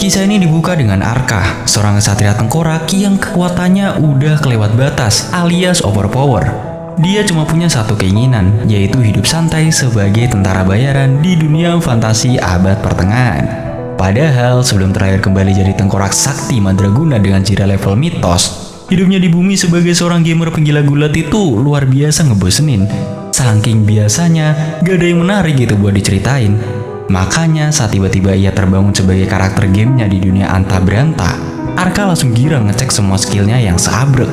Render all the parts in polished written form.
Kisah ini dibuka dengan Arka, seorang kesatria tengkorak yang kekuatannya udah kelewat batas alias overpower. Dia cuma punya satu keinginan, yaitu hidup santai sebagai tentara bayaran di dunia fantasi abad pertengahan. Padahal sebelum terakhir kembali jadi tengkorak sakti Mandraguna dengan ciri level mitos, hidupnya di bumi sebagai seorang gamer penggila gulat itu luar biasa ngebosenin. Saking biasanya, gak ada yang menarik gitu buat diceritain. Makanya saat tiba-tiba ia terbangun sebagai karakter gamenya di dunia anta beranta, Arka langsung girang ngecek semua skillnya yang seabrek.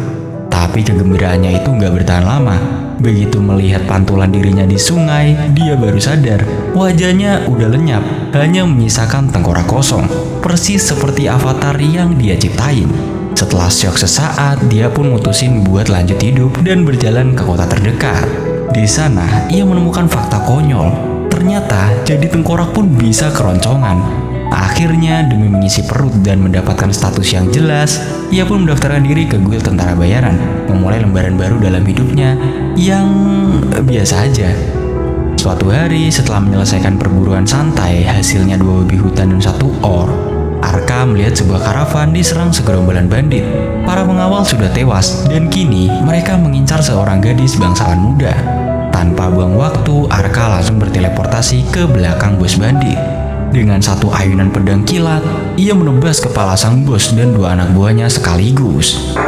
Tapi kegembiraannya itu gak bertahan lama. Begitu melihat pantulan dirinya di sungai, dia baru sadar wajahnya udah lenyap, hanya menyisakan tengkorak kosong, persis seperti avatar yang dia ciptain. Setelah syok sesaat, dia pun mutusin buat lanjut hidup dan berjalan ke kota terdekat. Di sana, ia menemukan fakta konyol. Ternyata, jadi tengkorak pun bisa keroncongan. Akhirnya, demi mengisi perut dan mendapatkan status yang jelas, ia pun mendaftarkan diri ke guild tentara bayaran, memulai lembaran baru dalam hidupnya yang biasa aja. Suatu hari, setelah menyelesaikan perburuan santai, hasilnya 2 babi hutan dan 1 or, Arka melihat sebuah karavan diserang segerombolan bandit. Para pengawal sudah tewas, dan kini mereka mengincar seorang gadis bangsawan muda. Tanpa buang waktu, Arka langsung berteleportasi ke belakang bos bandit. Dengan satu ayunan pedang kilat, ia menebas kepala sang bos dan 2 anak buahnya sekaligus.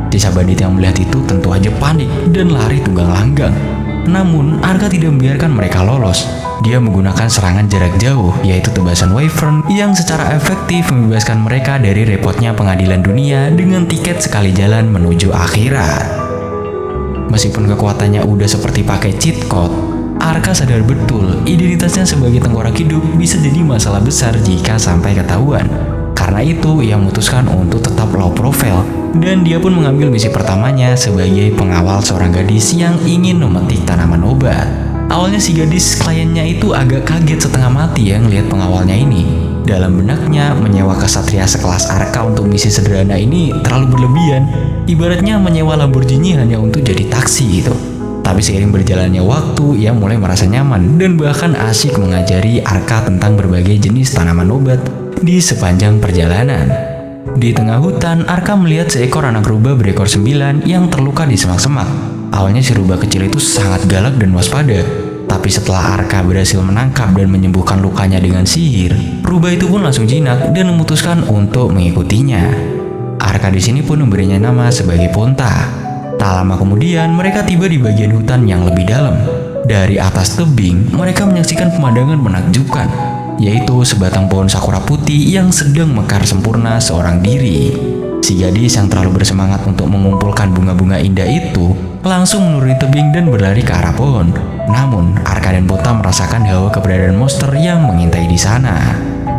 Sisa bandit yang melihat itu tentu aja panik dan lari tunggang langgang. Namun, Arka tidak membiarkan mereka lolos. Dia menggunakan serangan jarak jauh, yaitu tebasan Wyvern yang secara efektif membebaskan mereka dari repotnya pengadilan dunia dengan tiket sekali jalan menuju akhirat. Meskipun kekuatannya udah seperti pakai cheat code, Arka sadar betul identitasnya sebagai tengkorak hidup bisa jadi masalah besar jika sampai ketahuan. Karena itu, ia memutuskan untuk tetap low profile, dan dia pun mengambil misi pertamanya sebagai pengawal seorang gadis yang ingin memetik tanaman obat. Awalnya si gadis kliennya itu agak kaget setengah mati ya ngelihat pengawalnya ini. Dalam benaknya, menyewa kesatria sekelas Arka untuk misi sederhana ini terlalu berlebihan. Ibaratnya menyewa Lamborghini hanya untuk jadi taksi gitu. Tapi seiring berjalannya waktu, ia mulai merasa nyaman dan bahkan asyik mengajari Arka tentang berbagai jenis tanaman obat di sepanjang perjalanan. Di tengah hutan, Arka melihat seekor anak rubah berekor 9 yang terluka di semak-semak. Awalnya si rubah kecil itu sangat galak dan waspada. Tapi setelah Arka berhasil menangkap dan menyembuhkan lukanya dengan sihir, rubah itu pun langsung jinak dan memutuskan untuk mengikutinya. Arka di sini pun memberinya nama sebagai Ponta. Tak lama kemudian, mereka tiba di bagian hutan yang lebih dalam. Dari atas tebing, mereka menyaksikan pemandangan menakjubkan, yaitu sebatang pohon sakura putih yang sedang mekar sempurna seorang diri. Si gadis yang terlalu bersemangat untuk mengumpulkan bunga-bunga indah itu langsung menuruni tebing dan berlari ke arah pohon. Namun, Arka dan Ponta merasakan hawa keberadaan monster yang mengintai di sana.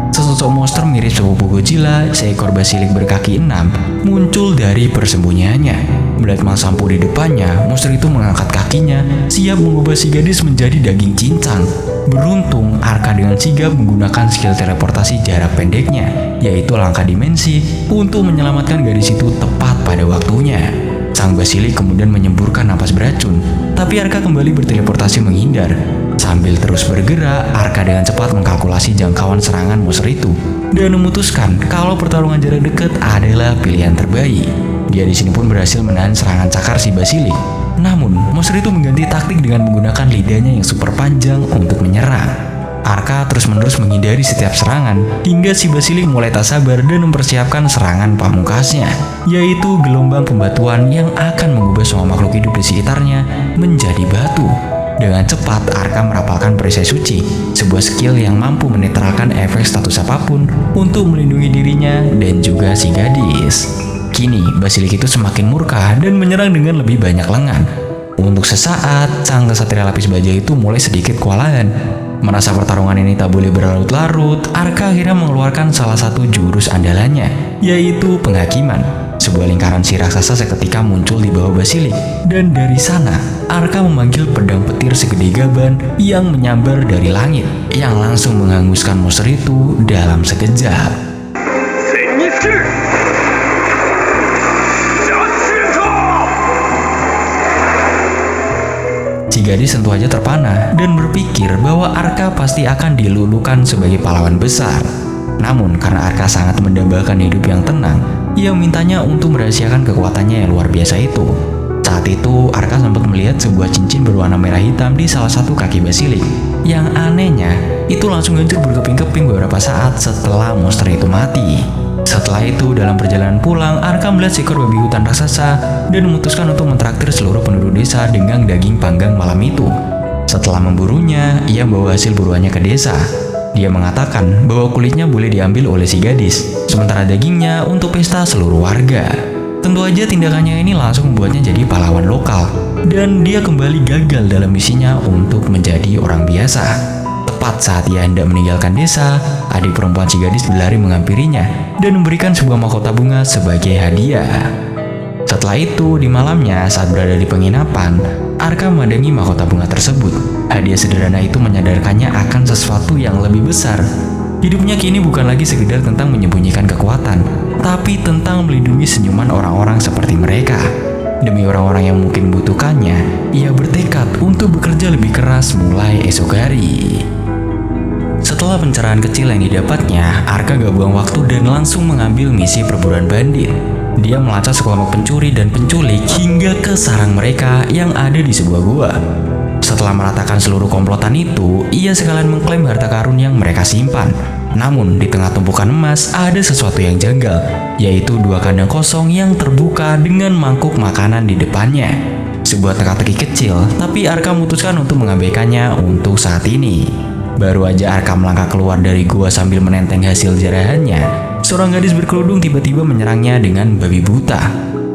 Sesosok monster mirip sepupu Godzilla, seekor basilik berkaki 6, muncul dari persembunyiannya. Melihat Mang Sampo di depannya, monster itu mengangkat kakinya, siap mengubah si gadis menjadi daging cincang. Beruntung, Arka dengan sigap menggunakan skill teleportasi jarak pendeknya, yaitu langkah dimensi, untuk menyelamatkan gadis itu tepat pada waktunya. Sang basilik kemudian menyemburkan napas beracun, tapi Arka kembali berteleportasi menghindar. Sambil terus bergerak, Arka dengan cepat mengkalkulasi jangkauan serangan monster itu dan memutuskan kalau pertarungan jarak dekat adalah pilihan terbaik. Dia di sini pun berhasil menahan serangan cakar si basilik. Namun, monster itu mengganti taktik dengan menggunakan lidahnya yang super panjang untuk menyerang. Arka terus-menerus menghindari setiap serangan hingga si basilik mulai tak sabar dan mempersiapkan serangan pamungkasnya, yaitu gelombang pembatuan yang akan mengubah semua makhluk hidup di sekitarnya menjadi batu. Dengan cepat, Arka merapalkan perisai suci, sebuah skill yang mampu menetralkan efek status apapun untuk melindungi dirinya dan juga si gadis. Kini, basilik itu semakin murka dan menyerang dengan lebih banyak lengan. Untuk sesaat, sang kesatria lapis baja itu mulai sedikit kewalahan. Merasa pertarungan ini tak boleh berlarut-larut, Arka akhirnya mengeluarkan salah satu jurus andalannya, yaitu penghakiman. Sebuah lingkaran si raksasa seketika muncul di bawah basilik, dan dari sana, Arka memanggil pedang petir segede gaban yang menyambar dari langit, yang langsung menghanguskan monster itu dalam sekejap. Si gadis tentu aja terpana dan berpikir bahwa Arka pasti akan dilulukan sebagai pahlawan besar. Namun karena Arka sangat mendambakan hidup yang tenang, ia mintanya untuk merahasiakan kekuatannya yang luar biasa itu. Saat itu Arka sempat melihat sebuah cincin berwarna merah hitam di salah satu kaki basilik. Yang anehnya, itu langsung hancur berkeping-keping beberapa saat setelah monster itu mati. Setelah itu, dalam perjalanan pulang, Arka melihat seekor babi hutan raksasa dan memutuskan untuk mentraktir seluruh penduduk desa dengan daging panggang malam itu. Setelah memburunya, ia membawa hasil buruannya ke desa. Dia mengatakan bahwa kulitnya boleh diambil oleh si gadis, sementara dagingnya untuk pesta seluruh warga. Tentu aja tindakannya ini langsung membuatnya jadi pahlawan lokal, dan dia kembali gagal dalam misinya untuk menjadi orang biasa. Tepat saat ia hendak meninggalkan desa, adik perempuan si gadis berlari menghampirinya dan memberikan sebuah mahkota bunga sebagai hadiah. Setelah itu, di malamnya saat berada di penginapan, Arka memandangi mahkota bunga tersebut. Hadiah sederhana itu menyadarkannya akan sesuatu yang lebih besar. Hidupnya kini bukan lagi sekedar tentang menyembunyikan kekuatan, tapi tentang melindungi senyuman orang-orang seperti mereka. Demi orang-orang yang mungkin membutuhkannya, ia bertekad untuk bekerja lebih keras mulai esok hari. Setelah pencerahan kecil yang didapatnya, Arka gak buang waktu dan langsung mengambil misi perburuan bandit. Dia melacak sekelompok pencuri dan penculik hingga ke sarang mereka yang ada di sebuah gua. Setelah meratakan seluruh komplotan itu, ia sekalian mengklaim harta karun yang mereka simpan. Namun, di tengah tumpukan emas ada sesuatu yang janggal, yaitu dua kandang kosong yang terbuka dengan mangkuk makanan di depannya. Sebuah teka-teki kecil, tapi Arka memutuskan untuk mengabaikannya untuk saat ini. Baru aja Arka melangkah keluar dari gua sambil menenteng hasil jarahannya, seorang gadis berkerudung tiba-tiba menyerangnya dengan babi buta.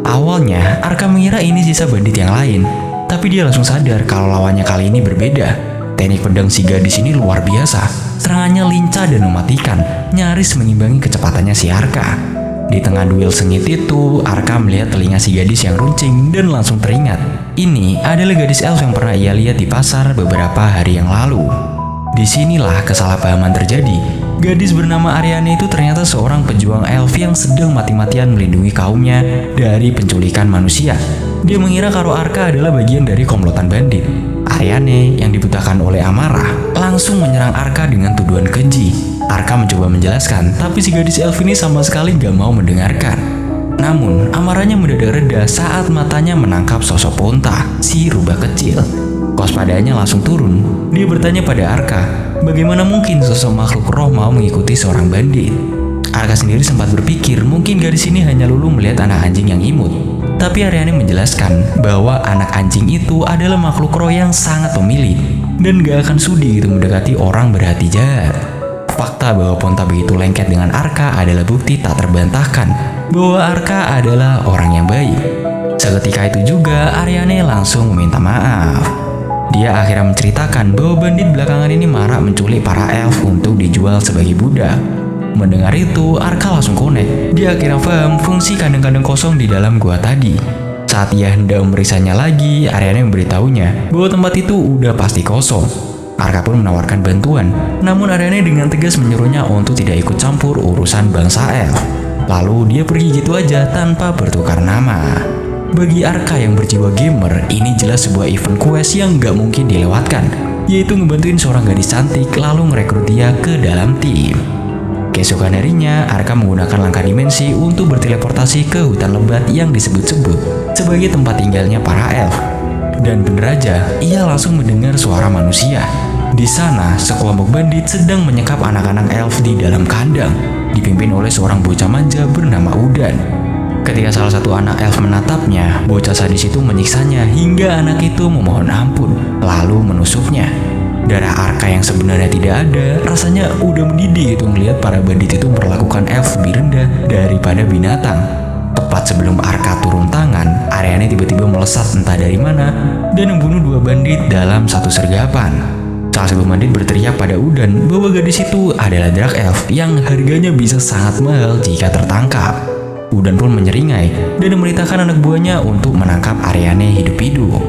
Awalnya, Arka mengira ini sisa bandit yang lain, tapi dia langsung sadar kalau lawannya kali ini berbeda. Teknik pedang si gadis ini luar biasa, serangannya lincah dan mematikan, nyaris mengimbangi kecepatannya si Arka. Di tengah duel sengit itu, Arka melihat telinga si gadis yang runcing dan langsung teringat. Ini adalah gadis elf yang pernah ia lihat di pasar beberapa hari yang lalu. Disinilah kesalahpahaman terjadi. Gadis bernama Ariane itu ternyata seorang pejuang elf yang sedang mati-matian melindungi kaumnya dari penculikan manusia. Dia mengira kalau Arka adalah bagian dari komplotan bandit. Ariane yang dibutakan oleh amarah langsung menyerang Arka dengan tuduhan keji. Arka mencoba menjelaskan, tapi si gadis elf ini sama sekali gak mau mendengarkan. Namun, amarahnya mendadak reda saat matanya menangkap sosok Ponta, si rubah kecil. Kewaspadaannya langsung turun. Dia bertanya pada Arka, bagaimana mungkin sosok makhluk roh mau mengikuti seorang bandit? Arka sendiri sempat berpikir mungkin gadis ini hanya lulu melihat anak anjing yang imut. Tapi Ariane menjelaskan bahwa anak anjing itu adalah makhluk roh yang sangat pemilih dan gak akan sudi gitu mendekati orang berhati jahat. Fakta bahwa Ponta begitu lengket dengan Arka adalah bukti tak terbantahkan bahwa Arka adalah orang yang baik. Seketika itu juga Ariane langsung meminta maaf. Dia akhirnya menceritakan bahwa bandit belakangan ini marak menculik para elf untuk dijual sebagai budak. Mendengar itu, Arka langsung connect. Dia akhirnya paham fungsi kandang-kandang kosong di dalam gua tadi. Saat ia hendak memeriksanya lagi, Ariane memberitahunya bahwa tempat itu udah pasti kosong. Arka pun menawarkan bantuan, namun Ariane dengan tegas menyuruhnya untuk tidak ikut campur urusan bangsa elf. Lalu dia pergi gitu aja tanpa bertukar nama. Bagi Arka yang berjiwa gamer, ini jelas sebuah event quest yang gak mungkin dilewatkan, yaitu ngebantuin seorang gadis cantik lalu merekrut dia ke dalam tim. Keesokan harinya, Arka menggunakan langkah dimensi untuk berteleportasi ke hutan lebat yang disebut-sebut sebagai tempat tinggalnya para elf. Dan bener aja, ia langsung mendengar suara manusia. Di sana, sekelompok bandit sedang menyekap anak-anak elf di dalam kandang, dipimpin oleh seorang bocah manja bernama Udan. Ketika salah satu anak elf menatapnya, bocah sadis itu menyiksanya hingga anak itu memohon ampun, lalu menusuknya. Darah Arka yang sebenarnya tidak ada, rasanya udah mendidih gitu melihat para bandit itu memperlakukan elf lebih rendah daripada binatang. Tepat sebelum Arka turun tangan, Ariane tiba-tiba melesat entah dari mana dan membunuh dua bandit dalam satu sergapan. Salah satu bandit berteriak pada Udan bahwa gadis itu adalah Dark Elf yang harganya bisa sangat mahal jika tertangkap. Udan pun menyeringai dan memerintahkan anak buahnya untuk menangkap Ariane hidup-hidup.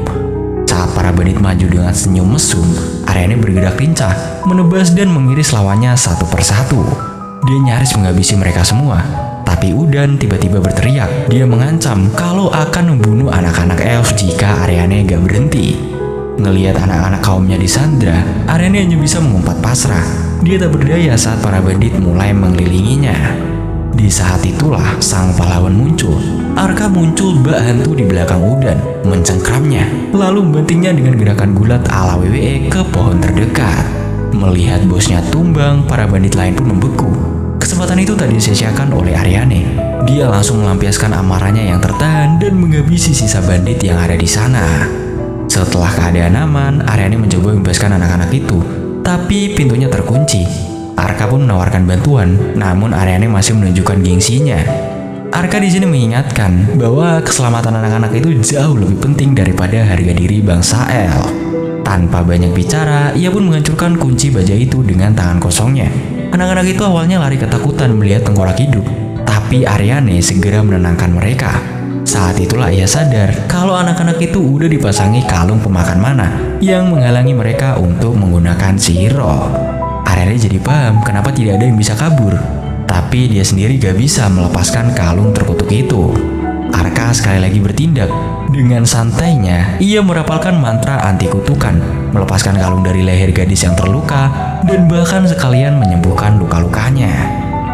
Saat para bandit maju dengan senyum mesum, Ariane bergerak lincah, menebas dan mengiris lawannya satu persatu. Dia nyaris menghabisi mereka semua. Tapi Udan tiba-tiba berteriak. Dia mengancam kalau akan membunuh anak-anak elf jika Ariane gak berhenti. Ngelihat anak-anak kaumnya disandra, Aryani hanya bisa mengumpat pasrah. Dia tak berdaya saat para bandit mulai mengelilinginya. Di saat itulah sang pahlawan muncul. Arka muncul bak hantu di belakang Udan, mencengkramnya, lalu membantingnya dengan gerakan gulat ala WWE ke pohon terdekat. Melihat bosnya tumbang, para bandit lain pun membeku. Kesempatan itu tak disia-siakan oleh Aryani. Dia langsung melampiaskan amarahnya yang tertahan dan menghabisi sisa bandit yang ada di sana. Setelah keadaan aman, Aryani mencoba membebaskan anak-anak itu, tapi pintunya terkunci. Arka pun menawarkan bantuan, namun Aryani masih menunjukkan gengsinya. Arka di sini mengingatkan bahwa keselamatan anak-anak itu jauh lebih penting daripada harga diri bangsa elf. Tanpa banyak bicara, ia pun menghancurkan kunci baja itu dengan tangan kosongnya. Anak-anak itu awalnya lari ketakutan melihat tengkorak hidup, tapi Aryani segera menenangkan mereka. Saat itulah ia sadar kalau anak-anak itu udah dipasangi kalung pemakan mana yang menghalangi mereka untuk menggunakan sihir roh. Aryani jadi paham kenapa tidak ada yang bisa kabur, tapi dia sendiri gak bisa melepaskan kalung terkutuk itu. Arka sekali lagi bertindak. Dengan santainya, ia merapalkan mantra anti kutukan, melepaskan kalung dari leher gadis yang terluka, dan bahkan sekalian menyembuhkan luka-lukanya.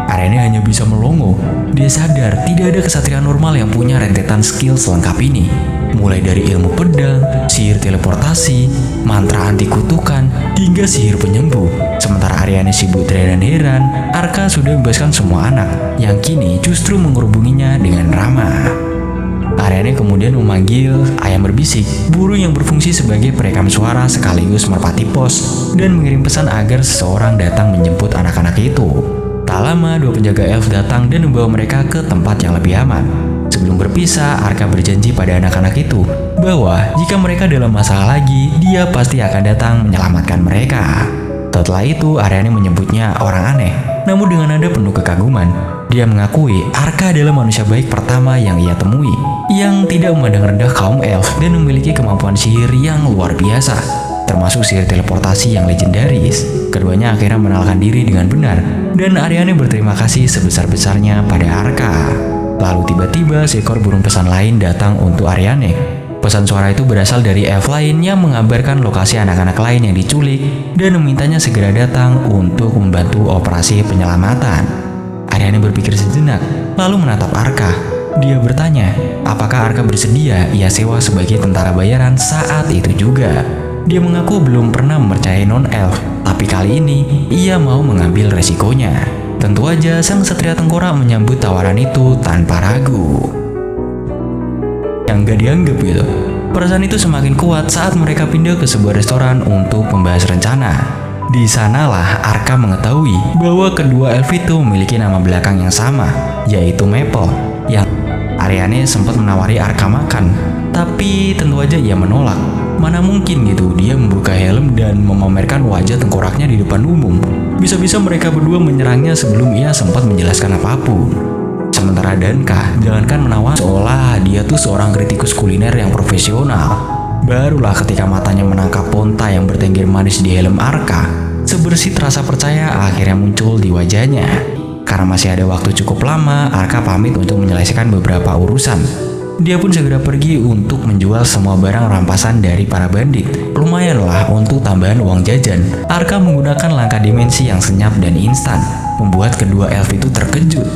Aryani hanya bisa melongo. Dia sadar tidak ada kesatria normal yang punya rentetan skill selengkap ini. Mulai dari ilmu pedang, sihir teleportasi, mantra anti kutukan, hingga sihir penyembuh. Sementara Aryani sibuk dan heran, Arka sudah membebaskan semua anak, yang kini justru mengerubunginya dengan ramah. Aryani kemudian memanggil ayam berbisik, burung yang berfungsi sebagai perekam suara sekaligus merpati pos, dan mengirim pesan agar seseorang datang menjemput anak-anak itu. Tak lama, dua penjaga elf datang dan membawa mereka ke tempat yang lebih aman. Sebelum berpisah, Arka berjanji pada anak-anak itu bahwa jika mereka dalam masalah lagi, dia pasti akan datang menyelamatkan mereka. Setelah itu, Aryani menyebutnya orang aneh, namun dengan nada penuh kekaguman. Dia mengakui Arka adalah manusia baik pertama yang ia temui, yang tidak memandang rendah kaum elf dan memiliki kemampuan sihir yang luar biasa, termasuk sihir teleportasi yang legendaris. Keduanya akhirnya mengenalkan diri dengan benar, dan Aryani berterima kasih sebesar-besarnya pada Arka. Lalu tiba-tiba seekor burung pesan lain datang untuk Aryani. Pesan suara itu berasal dari elf lain yang mengabarkan lokasi anak-anak lain yang diculik dan memintanya segera datang untuk membantu operasi penyelamatan. Aryani berpikir sejenak, lalu menatap Arka. Dia bertanya, apakah Arka bersedia ia sewa sebagai tentara bayaran saat itu juga. Dia mengaku belum pernah mempercayai non-elf, tapi kali ini ia mau mengambil resikonya. Tentu aja sang satria tengkorak menyambut tawaran itu tanpa ragu. Yang gak dianggap gitu. Perasaan itu semakin kuat saat mereka pindah ke sebuah restoran untuk membahas rencana. Di sanalah Arka mengetahui bahwa kedua elf itu memiliki nama belakang yang sama, yaitu Maple, yang Aryani sempat menawari Arka makan, tapi tentu aja ia menolak. Mana mungkin gitu dia membuka helm dan memamerkan wajah tengkoraknya di depan umum. Bisa-bisa mereka berdua menyerangnya sebelum ia sempat menjelaskan apapun. Sementara Danka, jangankan menawar, seolah dia tuh seorang kritikus kuliner yang profesional. Barulah ketika matanya menangkap Ponta yang bertengger manis di helm Arka, sebersih rasa percaya akhirnya muncul di wajahnya. Karena masih ada waktu cukup lama, Arka pamit untuk menyelesaikan beberapa urusan. Dia pun segera pergi untuk menjual semua barang rampasan dari para bandit. Lumayanlah untuk tambahan uang jajan. Arka menggunakan langkah dimensi yang senyap dan instan, membuat kedua elf itu terkejut.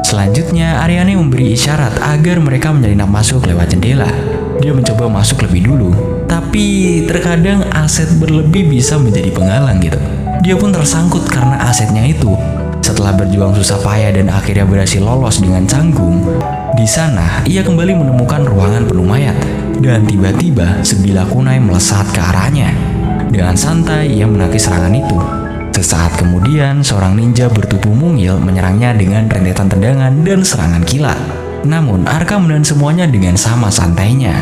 Selanjutnya, Aryani memberi isyarat agar mereka menyelinap masuk lewat jendela. Dia mencoba masuk lebih dulu, tapi terkadang aset berlebih bisa menjadi penghalang gitu. Dia pun tersangkut karena asetnya itu. Setelah berjuang susah payah dan akhirnya berhasil lolos dengan canggung, di sana ia kembali menemukan ruangan penuh mayat, dan tiba-tiba sebilah kunai melesat ke arahnya. Dengan santai ia menangkis serangan itu. Sesaat kemudian, seorang ninja bertubuh mungil menyerangnya dengan rentetan tendangan dan serangan kilat. Namun, Arka menahan semuanya dengan sama santainya.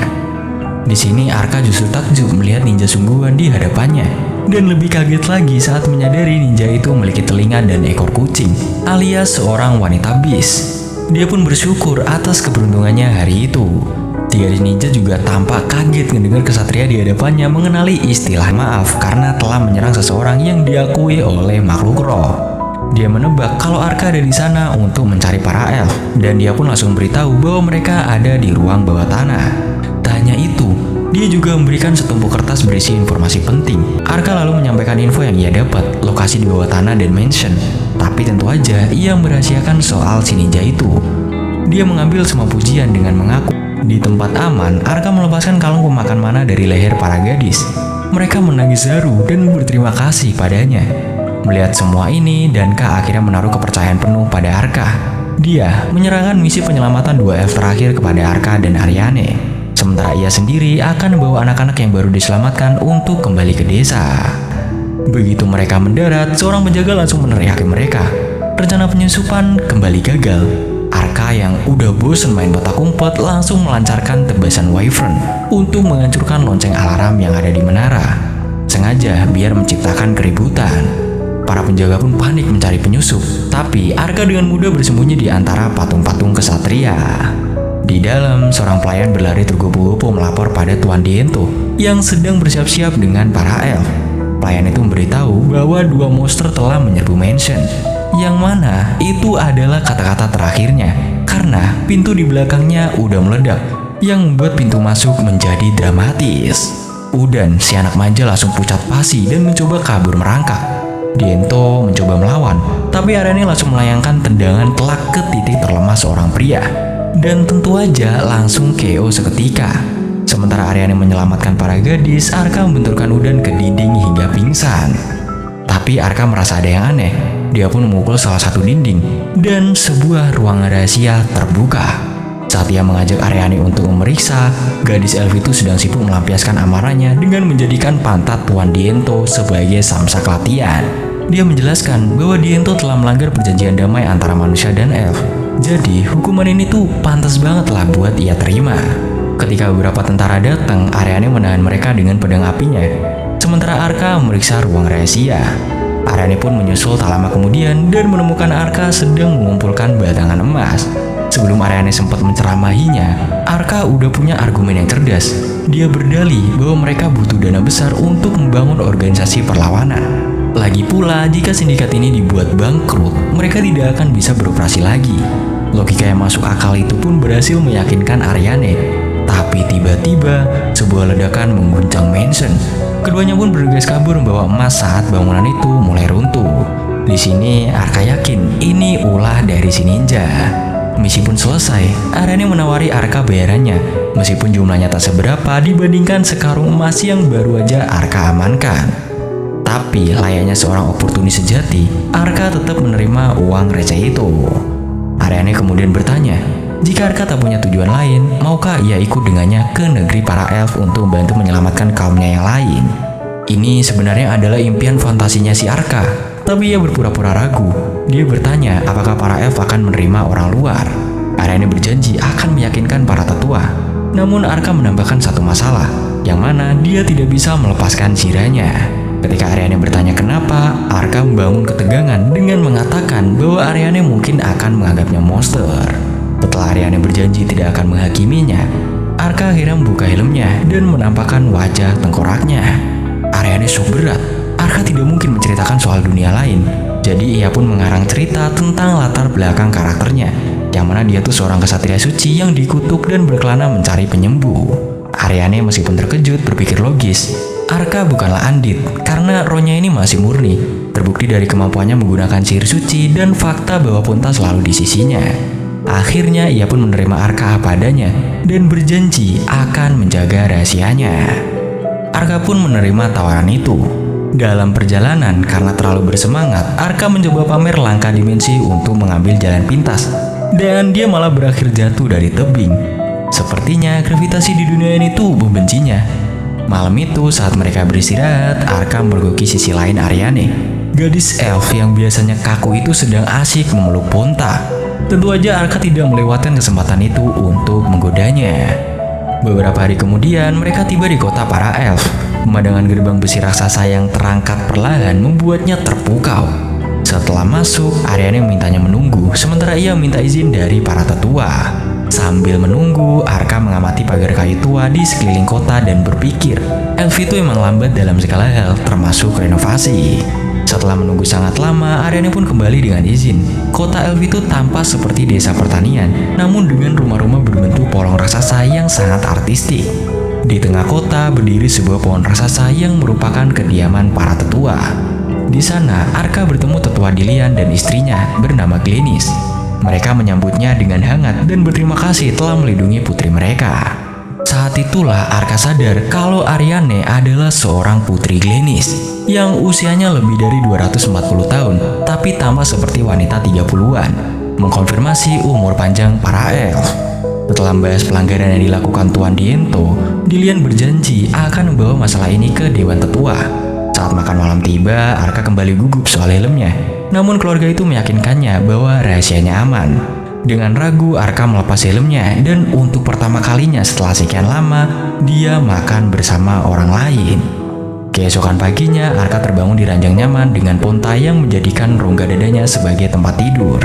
Di sini, Arka justru takjub melihat ninja sungguhan di hadapannya. Dan lebih kaget lagi saat menyadari ninja itu memiliki telinga dan ekor kucing, alias seorang wanita bis. Dia pun bersyukur atas keberuntungannya hari itu. Tiga ninja juga tampak kaget mendengar kesatria di hadapannya mengenali istilah maaf karena telah menyerang seseorang yang diakui oleh makhluk roh. Dia menebak kalau Arka ada di sana untuk mencari para elf, dan dia pun langsung beritahu bahwa mereka ada di ruang bawah tanah. Tak hanya itu, Dia juga memberikan setumpuk kertas berisi informasi penting. Arka lalu menyampaikan info yang ia dapat, lokasi di bawah tanah dan mansion. Tapi tentu aja ia merahasiakan soal si ninja itu. Dia mengambil semua pujian dengan mengaku. Di tempat aman, Arka melepaskan kalung pemakan mana dari leher para gadis. Mereka menangis haru dan berterima kasih padanya. Melihat semua ini, Danka akhirnya menaruh kepercayaan penuh pada Arka. Dia menyerahkan misi penyelamatan 2 elf terakhir kepada Arka dan Ariane. Sementara ia sendiri akan membawa anak-anak yang baru diselamatkan untuk kembali ke desa. Begitu mereka mendarat, seorang penjaga langsung meneriaki mereka. Rencana penyusupan kembali gagal. Arka yang udah bosen main petak umpet langsung melancarkan tebasan Wyvern untuk menghancurkan lonceng alarm yang ada di menara. Sengaja biar menciptakan keributan. Para penjaga pun panik mencari penyusup, tapi Arka dengan mudah bersembunyi di antara patung-patung kesatria. Di dalam, seorang pelayan berlari tergopoh-gopoh melapor pada Tuan Diento yang sedang bersiap-siap dengan para elf. Pelayan itu memberitahu bahwa 2 monster telah menyerbu mansion, yang mana itu adalah kata-kata terakhirnya karena pintu di belakangnya udah meledak, yang membuat pintu masuk menjadi dramatis. Udan, si anak manja, langsung pucat pasi dan mencoba kabur merangkak. Diento mencoba melawan, tapi Ariane langsung melayangkan tendangan telak ke titik terlemah seorang pria. Dan tentu aja langsung KO seketika. Sementara Ariane menyelamatkan para gadis, Arka membenturkan Udan ke dinding hingga pingsan. Tapi Arka merasa ada yang aneh. Dia pun memukul salah satu dinding dan sebuah ruangan rahasia terbuka. Saat ia mengajak Ariane untuk memeriksa, gadis elf itu sedang sibuk melampiaskan amarahnya dengan menjadikan pantat Tuan Diento sebagai samsak latihan. Dia menjelaskan bahwa Diento telah melanggar perjanjian damai antara manusia dan elf. Jadi hukuman ini tuh pantas banget lah buat ia terima. Ketika beberapa tentara datang, Ariane menahan mereka dengan pedang apinya. Sementara Arka memeriksa ruang rahasia. Ariane pun menyusul tak lama kemudian dan menemukan Arka sedang mengumpulkan batangan emas. Sebelum Ariane sempat menceramahinya, Arka udah punya argumen yang cerdas. Dia berdalih bahwa mereka butuh dana besar untuk membangun organisasi perlawanan. Lagi pula, jika sindikat ini dibuat bangkrut, mereka tidak akan bisa beroperasi lagi. Logika yang masuk akal itu pun berhasil meyakinkan Ariane. Tapi tiba-tiba, sebuah ledakan mengguncang mansion. Keduanya pun bergegas kabur membawa emas saat bangunan itu mulai runtuh. Di sini, Arka yakin ini ulah dari si ninja. Misi pun selesai. Ariane menawari Arka bayarannya, meskipun jumlahnya tak seberapa dibandingkan sekarung emas yang baru aja Arka amankan. Tapi layaknya seorang oportunis sejati, Arka tetap menerima uang receh itu. Ariane kemudian bertanya, jika Arka tak punya tujuan lain, maukah ia ikut dengannya ke negeri para elf untuk membantu menyelamatkan kaumnya yang lain? Ini sebenarnya adalah impian fantasinya si Arka, tapi ia berpura-pura ragu. Dia bertanya apakah para elf akan menerima orang luar. Ariane berjanji akan meyakinkan para tetua. Namun Arka menambahkan satu masalah, yang mana dia tidak bisa melepaskan siranya. Ketika Ariane bertanya kenapa, Arka membangun ketegangan dengan mengatakan bahwa Ariane mungkin akan menganggapnya monster. Setelah Ariane berjanji tidak akan menghakiminya, Arka akhirnya membuka helmnya dan menampakkan wajah tengkoraknya. Ariane shock berat. Arka tidak mungkin menceritakan soal dunia lain, jadi ia pun mengarang cerita tentang latar belakang karakternya, yang mana dia tuh seorang kesatria suci yang dikutuk dan berkelana mencari penyembuh. Ariane meskipun terkejut berpikir logis. Arka bukanlah Andit, karena rohnya ini masih murni. Terbukti dari kemampuannya menggunakan sihir suci dan fakta bahwa Punta selalu di sisinya. Akhirnya ia pun menerima Arka apa adanya dan berjanji akan menjaga rahasianya. Arka pun menerima tawaran itu. Dalam perjalanan, karena terlalu bersemangat, Arka mencoba pamer langkah dimensi untuk mengambil jalan pintas. Dan dia malah berakhir jatuh dari tebing. Sepertinya gravitasi di dunia ini tuh membencinya. Malam itu saat mereka beristirahat, Arka mergoki sisi lain Ariane. Gadis elf yang biasanya kaku itu sedang asyik memeluk Ponta. Tentu aja Arka tidak melewatkan kesempatan itu untuk menggodanya. Beberapa hari kemudian mereka tiba di kota para elf. Pemandangan gerbang besi raksasa yang terangkat perlahan membuatnya terpukau. Setelah masuk, Ariane memintanya menunggu, sementara ia minta izin dari para tetua. Sambil menunggu, Arka mengamati pagar kayu tua di sekeliling kota dan berpikir, elf itu emang lambat dalam segala hal, termasuk renovasi. Setelah menunggu sangat lama, Ariane pun kembali dengan izin. Kota elf itu tampak seperti desa pertanian, namun dengan rumah-rumah berbentuk polong raksasa yang sangat artistik. Di tengah kota berdiri sebuah pohon raksasa yang merupakan kediaman para tetua. Di sana, Arka bertemu tetua Dilian dan istrinya bernama Glennis. Mereka menyambutnya dengan hangat dan berterima kasih telah melindungi putri mereka. Saat itulah Arka sadar kalau Ariane adalah seorang putri Glennis yang usianya lebih dari 240 tahun, tapi tampak seperti wanita 30-an, mengkonfirmasi umur panjang para elf. Setelah membahas pelanggaran yang dilakukan Tuan Diento, Dilian berjanji akan membawa masalah ini ke Dewan Tetua. Saat makan malam tiba, Arka kembali gugup soal helmnya. Namun keluarga itu meyakinkannya bahwa rahasianya aman. Dengan ragu, Arka melepas helmnya dan untuk pertama kalinya setelah sekian lama, dia makan bersama orang lain. Keesokan paginya, Arka terbangun di ranjang nyaman dengan ponta yang menjadikan rongga dadanya sebagai tempat tidur.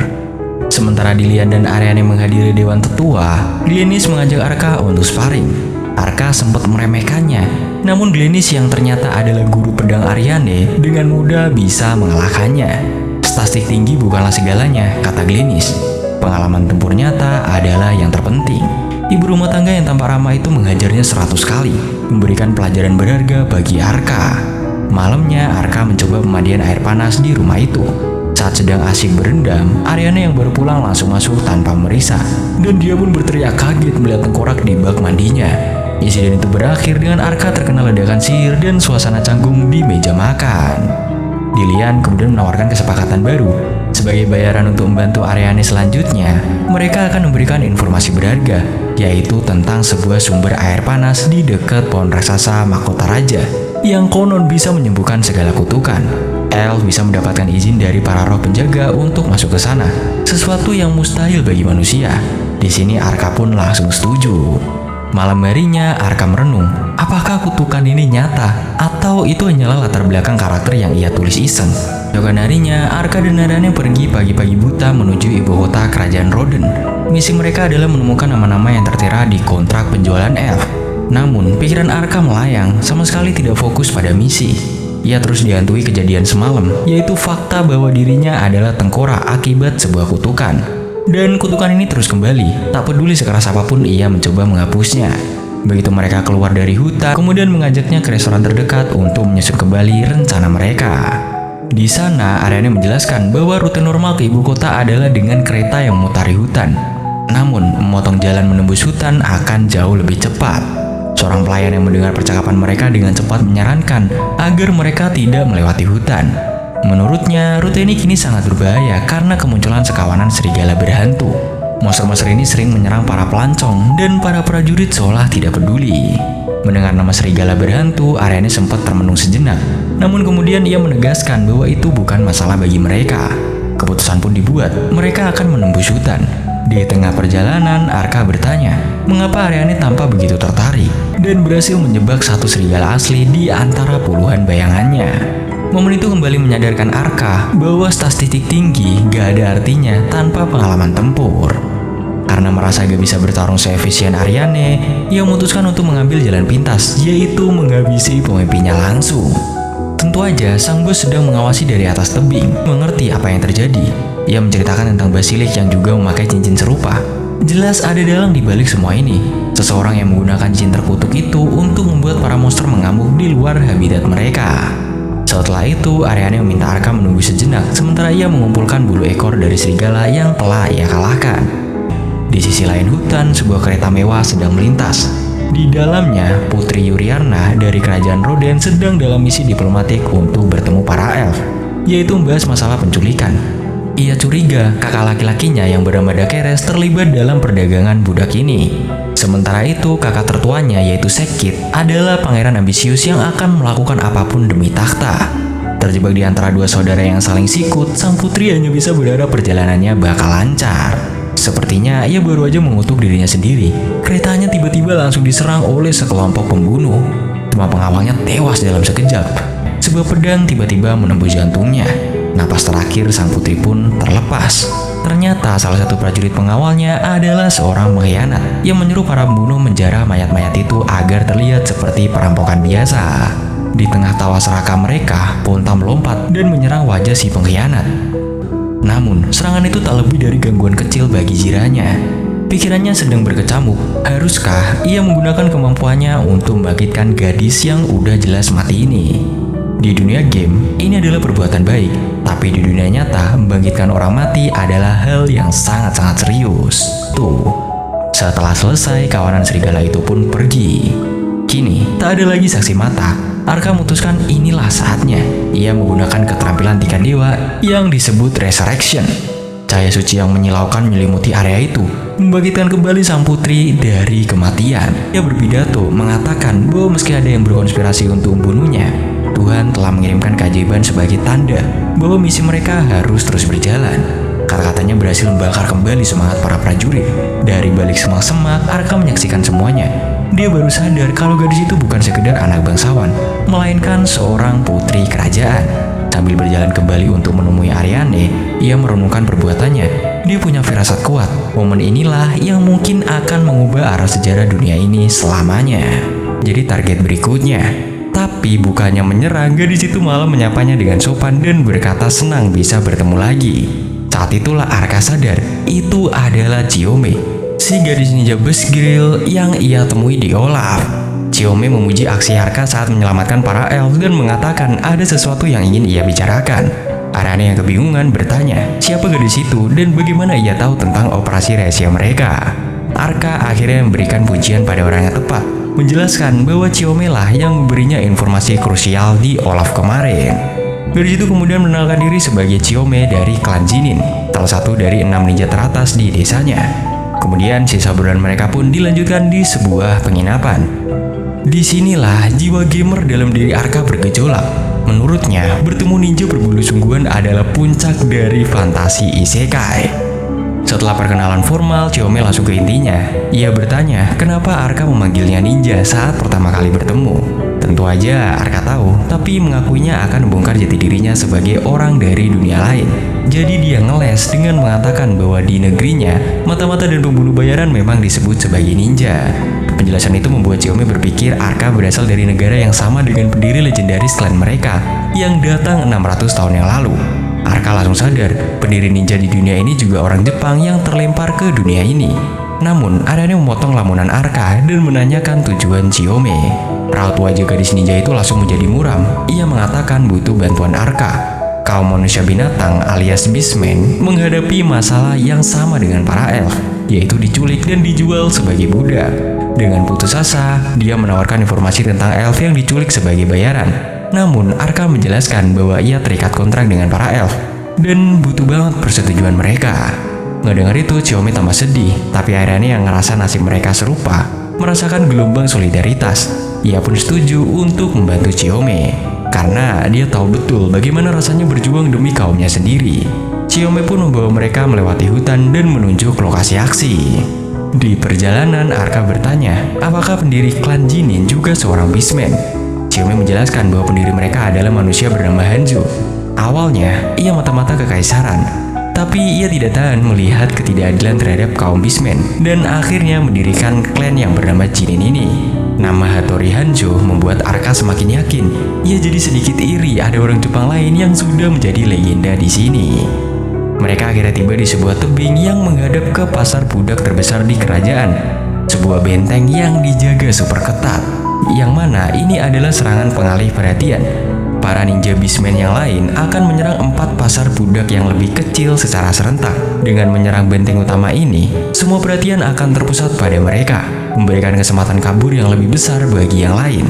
Sementara Dilian dan Ariane menghadiri Dewan Tetua, Glennis mengajak Arka untuk sparring. Arka sempat meremehkannya, namun Glennis yang ternyata adalah guru pedang Ariane dengan mudah bisa mengalahkannya. Statistik tinggi bukanlah segalanya, kata Glennis. Pengalaman tempur nyata adalah yang terpenting. Ibu rumah tangga yang tampak ramah itu menghajarnya 100 kali, memberikan pelajaran berharga bagi Arka. Malamnya, Arka mencoba pemandian air panas di rumah itu. Saat sedang asyik berendam, Ariane yang baru pulang langsung masuk tanpa merisau, dan dia pun berteriak kaget melihat tengkorak di bak mandinya. Insiden itu berakhir dengan Arka terkena ledakan sihir dan suasana canggung di meja makan. Dilian kemudian menawarkan kesepakatan baru. Sebagai bayaran untuk membantu Ariane selanjutnya, mereka akan memberikan informasi berharga, yaitu tentang sebuah sumber air panas di dekat pohon raksasa mahkota raja, yang konon bisa menyembuhkan segala kutukan. Elf bisa mendapatkan izin dari para roh penjaga untuk masuk ke sana, sesuatu yang mustahil bagi manusia. Di sini Arka pun langsung setuju. Malam harinya Arka merenung, apakah kutukan ini nyata atau itu hanyalah latar belakang karakter yang ia tulis iseng. Keesokan harinya Arka dan Ariane pergi pagi-pagi buta menuju ibu kota kerajaan Roden. Misi mereka adalah menemukan nama-nama yang tertera di kontrak penjualan elf. Namun pikiran Arka melayang, sama sekali tidak fokus pada misi. Ia terus dihantui kejadian semalam, yaitu fakta bahwa dirinya adalah tengkorak akibat sebuah kutukan. Dan kutukan ini terus kembali, tak peduli sekeras apapun ia mencoba menghapusnya. Begitu mereka keluar dari hutan, kemudian mengajaknya ke restoran terdekat untuk menyusun kembali rencana mereka. Di sana, Ariane menjelaskan bahwa rute normal ke ibu kota adalah dengan kereta yang memutari hutan. Namun, memotong jalan menembus hutan akan jauh lebih cepat. Seorang pelayan yang mendengar percakapan mereka dengan cepat menyarankan agar mereka tidak melewati hutan. Menurutnya, rute ini kini sangat berbahaya karena kemunculan sekawanan serigala berhantu. Monster-monster ini sering menyerang para pelancong dan para prajurit seolah tidak peduli. Mendengar nama serigala berhantu, Ariane sempat termenung sejenak. Namun kemudian ia menegaskan bahwa itu bukan masalah bagi mereka. Keputusan pun dibuat, mereka akan menembus hutan. Di tengah perjalanan, Arka bertanya, mengapa Ariane tampak begitu tertarik dan berhasil menjebak satu serigala asli di antara puluhan bayangannya. Momen itu kembali menyadarkan Arka bahwa statistik tinggi gak ada artinya tanpa pengalaman tempur. Karena merasa gak bisa bertarung seefisien Ariane, ia memutuskan untuk mengambil jalan pintas, yaitu menghabisi pemimpinnya langsung. Tentu aja, sang bos sedang mengawasi dari atas tebing, mengerti apa yang terjadi. Ia menceritakan tentang Basilik yang juga memakai cincin serupa. Jelas ada dalang di balik semua ini. Seseorang yang menggunakan cincin terkutuk itu untuk membuat para monster mengamuk di luar habitat mereka. Setelah itu, Ariane meminta Arka menunggu sejenak, sementara ia mengumpulkan bulu ekor dari serigala yang telah ia kalahkan. Di sisi lain hutan, sebuah kereta mewah sedang melintas. Di dalamnya, Putri Yuriarna dari kerajaan Roden sedang dalam misi diplomatik untuk bertemu para elf, yaitu membahas masalah penculikan. Ia curiga kakak laki-lakinya yang bernama Dakeres terlibat dalam perdagangan budak ini. Sementara itu, kakak tertuanya yaitu Sekit adalah pangeran ambisius yang akan melakukan apapun demi takhta. Terjebak di antara dua saudara yang saling sikut, sang putri hanya bisa berharap perjalanannya bakal lancar. Sepertinya ia baru aja mengutuk dirinya sendiri. Keretanya tiba-tiba langsung diserang oleh sekelompok pembunuh. Semua pengawalnya tewas dalam sekejap. Sebuah pedang tiba-tiba menembus jantungnya. Napas terakhir sang putri pun terlepas. Ternyata salah satu prajurit pengawalnya adalah seorang pengkhianat yang menyuruh para pembunuh menjarah mayat-mayat itu agar terlihat seperti perampokan biasa. Di tengah tawa serakah mereka, Ponta melompat dan menyerang wajah si pengkhianat. Namun, serangan itu tak lebih dari gangguan kecil bagi jiranya. Pikirannya sedang berkecamuk. Haruskah ia menggunakan kemampuannya untuk membangkitkan gadis yang udah jelas mati ini? Di dunia game, ini adalah perbuatan baik. Tapi di dunia nyata, membangkitkan orang mati adalah hal yang sangat-sangat serius. Tuh, setelah selesai, kawanan serigala itu pun pergi. Kini, tak ada lagi saksi mata. Arka memutuskan inilah saatnya. Ia menggunakan keterampilan tingkat dewa yang disebut Resurrection. Cahaya suci yang menyilaukan menyelimuti area itu, membangkitkan kembali sang putri dari kematian. Ia berpidato mengatakan bahwa meski ada yang berkonspirasi untuk membunuhnya, Tuhan telah mengirimkan keajaiban sebagai tanda bahwa misi mereka harus terus berjalan. Kata-katanya berhasil membakar kembali semangat para prajurit. Dari balik semak-semak, Arka menyaksikan semuanya. Dia baru sadar kalau gadis itu bukan sekedar anak bangsawan, melainkan seorang putri kerajaan. Sambil berjalan kembali untuk menemui Ariane, ia merenungkan perbuatannya. Dia punya firasat kuat. Momen inilah yang mungkin akan mengubah arah sejarah dunia ini selamanya. Jadi target berikutnya. Tapi bukannya menyerang, gadis itu malah menyapanya dengan sopan dan berkata senang bisa bertemu lagi. Saat itulah Arka sadar, itu adalah Chiome, si gadis ninja Beastgrill yang ia temui di Olaf. Chiome memuji aksi Arka saat menyelamatkan para elf dan mengatakan ada sesuatu yang ingin ia bicarakan. Ariane yang kebingungan bertanya siapa gadis itu dan bagaimana ia tahu tentang operasi rahasia mereka. Arka akhirnya memberikan pujian pada orang yang tepat, menjelaskan bahwa Chiome lah yang memberinya informasi krusial di Olaf kemarin. Gadis itu kemudian mengenalkan diri sebagai Chiome dari klan Jinin, salah satu dari 6 ninja teratas di desanya. Kemudian sisa obrolan mereka pun dilanjutkan di sebuah penginapan. Disinilah jiwa gamer dalam diri Arka bergejolak. Menurutnya, bertemu ninja berbulu sungguhan adalah puncak dari fantasi isekai. Setelah perkenalan formal, Chiome langsung ke intinya. Ia bertanya kenapa Arka memanggilnya ninja saat pertama kali bertemu. Tentu aja Arka tahu, tapi mengakuinya akan membongkar jati dirinya sebagai orang dari dunia lain. Jadi dia ngeles dengan mengatakan bahwa di negerinya, mata-mata dan pembunuh bayaran memang disebut sebagai ninja. Penjelasan itu membuat Chiome berpikir Arka berasal dari negara yang sama dengan pendiri legendaris klan mereka yang datang 600 tahun yang lalu. Arka langsung sadar, pendiri ninja di dunia ini juga orang Jepang yang terlempar ke dunia ini. Namun, Ariane memotong lamunan Arka dan menanyakan tujuan Chiome. Raut wajah gadis ninja itu langsung menjadi muram. Ia mengatakan butuh bantuan Arka. Kaum manusia binatang alias Beastmen menghadapi masalah yang sama dengan para elf, yaitu diculik dan dijual sebagai budak. Dengan putus asa, dia menawarkan informasi tentang elf yang diculik sebagai bayaran. Namun, Arka menjelaskan bahwa ia terikat kontrak dengan para elf dan butuh banget persetujuan mereka. Ngedengar itu, Chiome tambah sedih, tapi Ariane yang ngerasa nasib mereka serupa, merasakan gelombang solidaritas. Ia pun setuju untuk membantu Chiome, karena dia tahu betul bagaimana rasanya berjuang demi kaumnya sendiri. Chiome pun membawa mereka melewati hutan dan menunjuk lokasi aksi. Di perjalanan, Arka bertanya, apakah pendiri klan Jinin juga seorang Beastman? Chiome menjelaskan bahwa pendiri mereka adalah manusia bernama Hanzo. Awalnya, ia mata-mata kekaisaran, tapi ia tidak tahan melihat ketidakadilan terhadap kaum Beastmen dan akhirnya mendirikan klan yang bernama Jinin ini. Nama Hattori Hanzo membuat Arka semakin yakin ia jadi sedikit iri ada orang Jepang lain yang sudah menjadi legenda di sini. Mereka akhirnya tiba di sebuah tebing yang menghadap ke pasar budak terbesar di kerajaan, sebuah benteng yang dijaga super ketat, yang mana ini adalah serangan pengalih perhatian. Para ninja Beastman yang lain akan menyerang 4 pasar budak yang lebih kecil secara serentak. Dengan menyerang benteng utama ini, semua perhatian akan terpusat pada mereka, memberikan kesempatan kabur yang lebih besar bagi yang lain.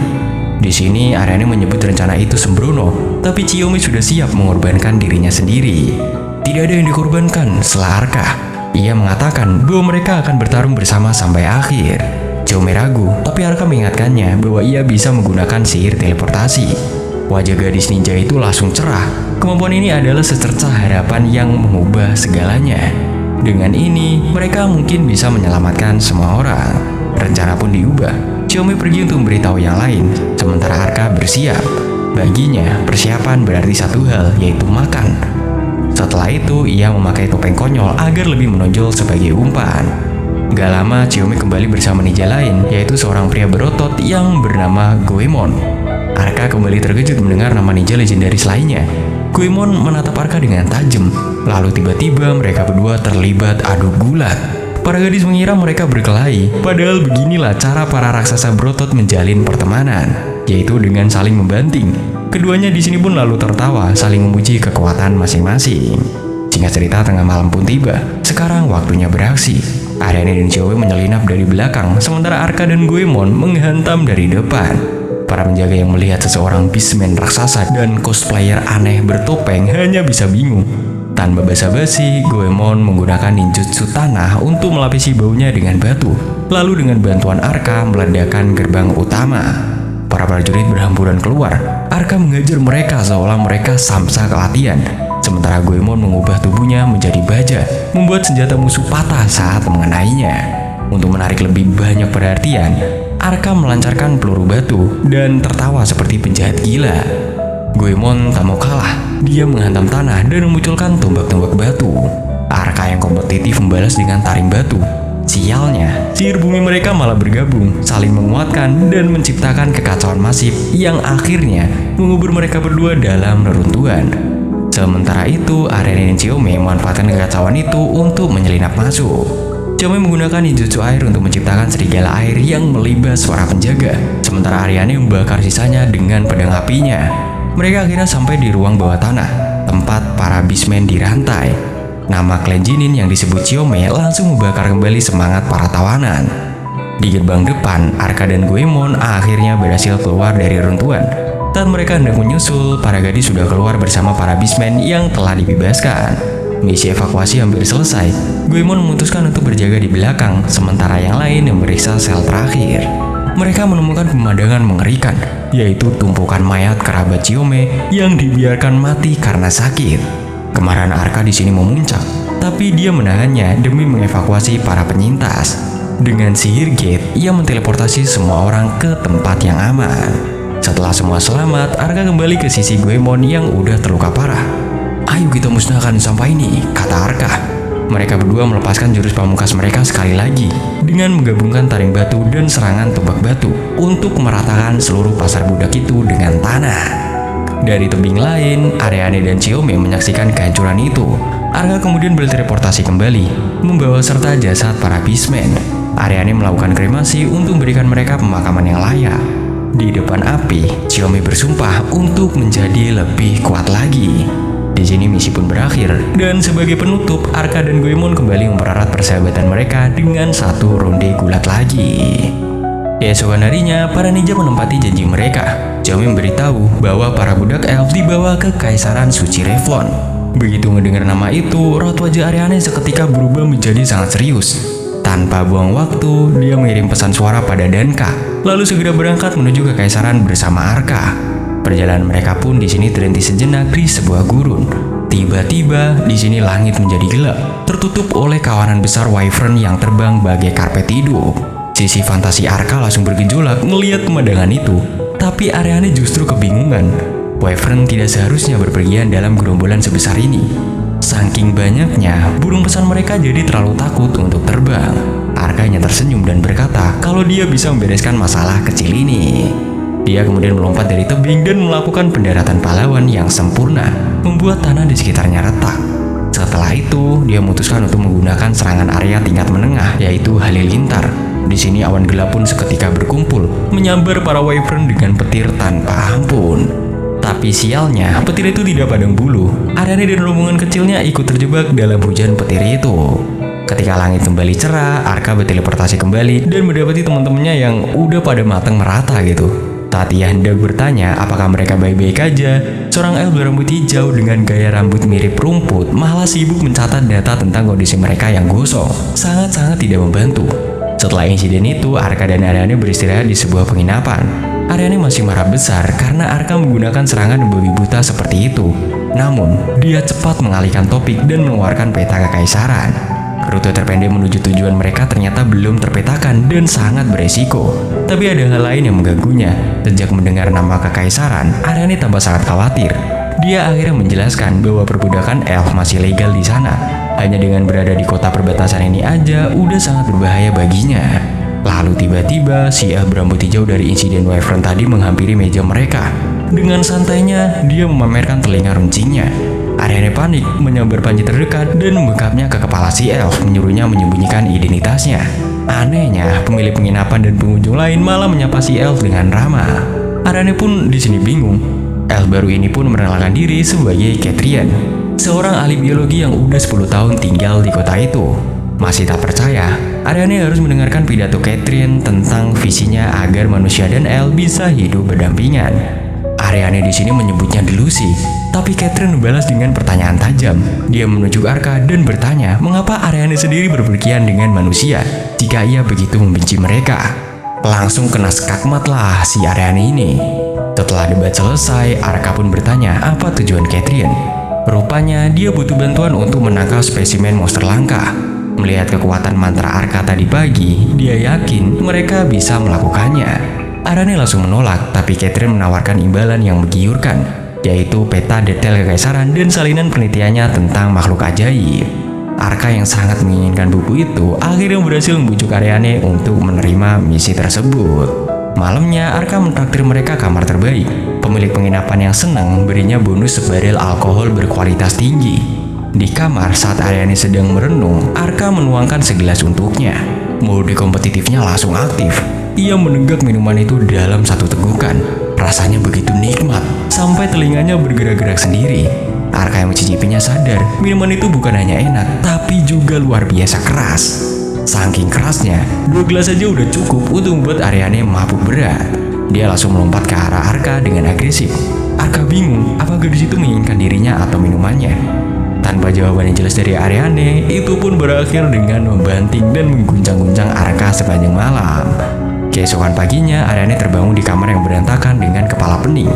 Di sini, Ariane menyebut rencana itu sembrono, tapi Chiome sudah siap mengorbankan dirinya sendiri. Tidak ada yang dikorbankan setelah Arka. Ia mengatakan bahwa mereka akan bertarung bersama sampai akhir. Chiome ragu, tapi Arka mengingatkannya bahwa ia bisa menggunakan sihir teleportasi. Wajah gadis ninja itu langsung cerah. Kemampuan ini adalah secercah harapan yang mengubah segalanya. Dengan ini, mereka mungkin bisa menyelamatkan semua orang. Rencana pun diubah. Chiome pergi untuk memberitahu yang lain, sementara Arka bersiap. Baginya, persiapan berarti satu hal, yaitu makan. Setelah itu, ia memakai topeng konyol agar lebih menonjol sebagai umpan. Gak lama, Chiome kembali bersama ninja lain, yaitu seorang pria berotot yang bernama Goemon. Arka kembali terkejut mendengar nama ninja legendaris lainnya. Goemon menatap Arka dengan tajam. Lalu tiba-tiba mereka berdua terlibat adu gulat. Para gadis mengira mereka berkelahi, padahal beginilah cara para raksasa berotot menjalin pertemanan, yaitu dengan saling membanting. Keduanya di sini pun lalu tertawa, saling memuji kekuatan masing-masing. Singkat cerita, tengah malam pun tiba. Sekarang waktunya beraksi. Ariane dan Chiome menyelinap dari belakang, sementara Arka dan Goemon menghantam dari depan. Para penjaga yang melihat seseorang beastman raksasa dan cosplayer aneh bertopeng hanya bisa bingung. Tanpa basa-basi, Goemon menggunakan ninjutsu tanah untuk melapisi baunya dengan batu. Lalu dengan bantuan Arka meledakkan gerbang utama. Para prajurit berhamburan keluar. Arka menghajar mereka seolah mereka samsak latihan. Sementara Goemon mengubah tubuhnya menjadi baja, membuat senjata musuh patah saat mengenainya. Untuk menarik lebih banyak perhatian, Arka melancarkan peluru batu dan tertawa seperti penjahat gila. Goemon tak mau kalah, dia menghantam tanah dan memunculkan tombak-tombak batu. Arka yang kompetitif membalas dengan taring batu. Sialnya, sihir bumi mereka malah bergabung, saling menguatkan dan menciptakan kekacauan masif yang akhirnya mengubur mereka berdua dalam reruntuhan. Sementara itu, Ariane dan Chiome memanfaatkan kekacauan itu untuk menyelinap masuk. Chiome menggunakan ninjutsu air untuk menciptakan serigala air yang melibas para penjaga, sementara Ariane membakar sisanya dengan pedang apinya. Mereka akhirnya sampai di ruang bawah tanah, tempat para beastmen dirantai. Nama klan Jinin yang disebut Chiome langsung membakar kembali semangat para tawanan. Di gerbang depan, Arka dan Goemon akhirnya berhasil keluar dari runtuhan. Saat mereka hendak menyusul, para gadis sudah keluar bersama para beastmen yang telah dibebaskan. Misi evakuasi hampir selesai. Goemon memutuskan untuk berjaga di belakang, sementara yang lain memeriksa sel terakhir. Mereka menemukan pemandangan mengerikan, yaitu tumpukan mayat kerabat Chiome yang dibiarkan mati karena sakit. Kemarahan Arka di sini memuncak, tapi dia menahannya demi mengevakuasi para penyintas. Dengan sihir gate, ia menteleportasi semua orang ke tempat yang aman. Setelah semua selamat, Arka kembali ke sisi Goemon yang udah terluka parah. "Ayo kita musnahkan sampah ini," kata Arka. Mereka berdua melepaskan jurus pamungkas mereka sekali lagi dengan menggabungkan taring batu dan serangan tombak batu untuk meratakan seluruh pasar budak itu dengan tanah. Dari tebing lain, Ariane dan Chiome menyaksikan kehancuran itu. Arka kemudian berteleportasi kembali, membawa serta jasad para beastmen. Ariane melakukan kremasi untuk memberikan mereka pemakaman yang layak. Di depan api, Chiome bersumpah untuk menjadi lebih kuat lagi. Di sini misi pun berakhir, dan sebagai penutup, Arka dan Goemon kembali mempererat persahabatan mereka dengan satu ronde gulat lagi. Keesokan harinya, para ninja menempati janji mereka. Chiome memberitahu bahwa para budak elf dibawa ke Kaisaran Suci Revlon. Begitu mendengar nama itu, raut wajah Ariane seketika berubah menjadi sangat serius. Tanpa buang waktu, dia mengirim pesan suara pada Danka, lalu segera berangkat menuju ke Kaisaran bersama Arka. Perjalanan mereka pun di sini terhenti sejenak di sebuah gurun. Tiba-tiba di sini langit menjadi gelap, tertutup oleh kawanan besar wyvern yang terbang bagai karpet hidup. Sisi fantasi Arka langsung bergejolak melihat pemandangan itu, tapi Ariane justru kebingungan. Wyvern tidak seharusnya berpergian dalam gerombolan sebesar ini. Saking banyaknya, burung pesan mereka jadi terlalu takut untuk terbang. Arka hanya tersenyum dan berkata kalau dia bisa membereskan masalah kecil ini. Dia kemudian melompat dari tebing dan melakukan pendaratan pahlawan yang sempurna, membuat tanah di sekitarnya retak. Setelah itu, dia memutuskan untuk menggunakan serangan area tingkat menengah, yaitu Halilintar. Di sini awan gelap pun seketika berkumpul, menyambar para wyvern dengan petir tanpa ampun. Tapi sialnya, petir itu tidak padang bulu. Ariane dan rombongan kecilnya ikut terjebak dalam hujan petir itu. Ketika langit kembali cerah, Arka berteleportasi kembali dan mendapati teman-temannya yang udah pada matang merata gitu. Saat ia hendak bertanya apakah mereka baik-baik aja, seorang elf berambut hijau dengan gaya rambut mirip rumput malah sibuk mencatat data tentang kondisi mereka yang gosong. Sangat-sangat tidak membantu. Setelah insiden itu, Arka dan Ariane beristirahat di sebuah penginapan. Ariane masih marah besar karena Arka menggunakan serangan babi buta seperti itu. Namun, dia cepat mengalihkan topik dan mengeluarkan peta kekaisaran. Rute terpendek menuju tujuan mereka ternyata belum terpetakan dan sangat beresiko. Tapi ada hal lain yang mengganggunya. Sejak mendengar nama kekaisaran, Ariane tambah sangat khawatir. Dia akhirnya menjelaskan bahwa perbudakan elf masih legal di sana. Hanya dengan berada di kota perbatasan ini aja udah sangat berbahaya baginya. Lalu tiba-tiba si elf berambut hijau dari insiden wyvern tadi menghampiri meja mereka. Dengan santainya, dia memamerkan telinga runcingnya. Ariane panik, menyambar panci terdekat dan membekapnya ke kepala si elf, menyuruhnya menyembunyikan identitasnya. Anehnya, pemilik penginapan dan pengunjung lain malah menyapa si elf dengan ramah. Ariane pun di sini bingung. Elf baru ini pun mengenalkan diri sebagai Catrian, seorang ahli biologi yang udah 10 tahun tinggal di kota itu. Masih tak percaya, Ariane harus mendengarkan pidato Catrian tentang visinya agar manusia dan elf bisa hidup berdampingan. Ariane di sini menyebutnya delusi, tapi Catrian membalas dengan pertanyaan tajam. Dia menunjuk Arka dan bertanya mengapa Ariane sendiri berpergian dengan manusia jika ia begitu membenci mereka. Langsung kena skakmat lah si Ariane ini. Setelah debat selesai, Arka pun bertanya apa tujuan Catrian. Rupanya dia butuh bantuan untuk menangkal spesimen monster langka. Melihat kekuatan mantra Arka tadi pagi, dia yakin mereka bisa melakukannya. Ariane langsung menolak, tapi Catrian menawarkan imbalan yang menggiurkan, yaitu peta detail kekaisaran dan salinan penelitiannya tentang makhluk ajaib. Arka yang sangat menginginkan buku itu akhirnya berhasil membujuk Ariane untuk menerima misi tersebut. Malamnya, Arka mentraktir mereka kamar terbaik. Pemilik penginapan yang senang memberinya bonus sebarel alkohol berkualitas tinggi. Di kamar saat Ariane sedang merenung, Arka menuangkan segelas untuknya. Mode kompetitifnya langsung aktif. Ia menenggak minuman itu dalam satu tegukan. Rasanya begitu nikmat, sampai telinganya bergerak-gerak sendiri. Arka yang mencicipinya sadar, minuman itu bukan hanya enak, tapi juga luar biasa keras. Saking kerasnya, 2 gelas saja udah cukup untuk membuat Ariane mabuk berat. Dia langsung melompat ke arah Arka dengan agresif. Arka bingung apakah gadis itu menginginkan dirinya atau minumannya. Tanpa jawaban yang jelas dari Ariane, itu pun berakhir dengan membanting dan mengguncang-guncang Arka sepanjang malam. Keesokan paginya, Ariane terbangun di kamar yang berantakan dengan kepala pening.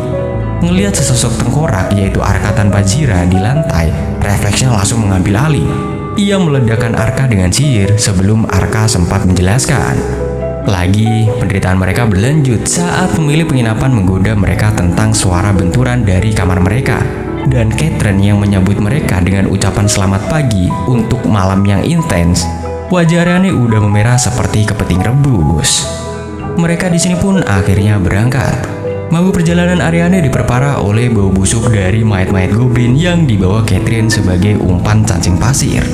Ngelihat sesosok tengkorak, yaitu Arka tanpa jira di lantai, refleksnya langsung mengambil alih. Ia meledakkan Arka dengan sihir sebelum Arka sempat menjelaskan. Lagi, penderitaan mereka berlanjut saat pemilik penginapan menggoda mereka tentang suara benturan dari kamar mereka. Dan Catrian yang menyambut mereka dengan ucapan selamat pagi untuk malam yang intens. Wajah Ariane udah memerah seperti kepiting rebus. Mereka di sini pun akhirnya berangkat. Mabu perjalanan Ariane diperparah oleh bau busuk dari mayat-mayat goblin yang dibawa Catrian sebagai umpan cacing pasir.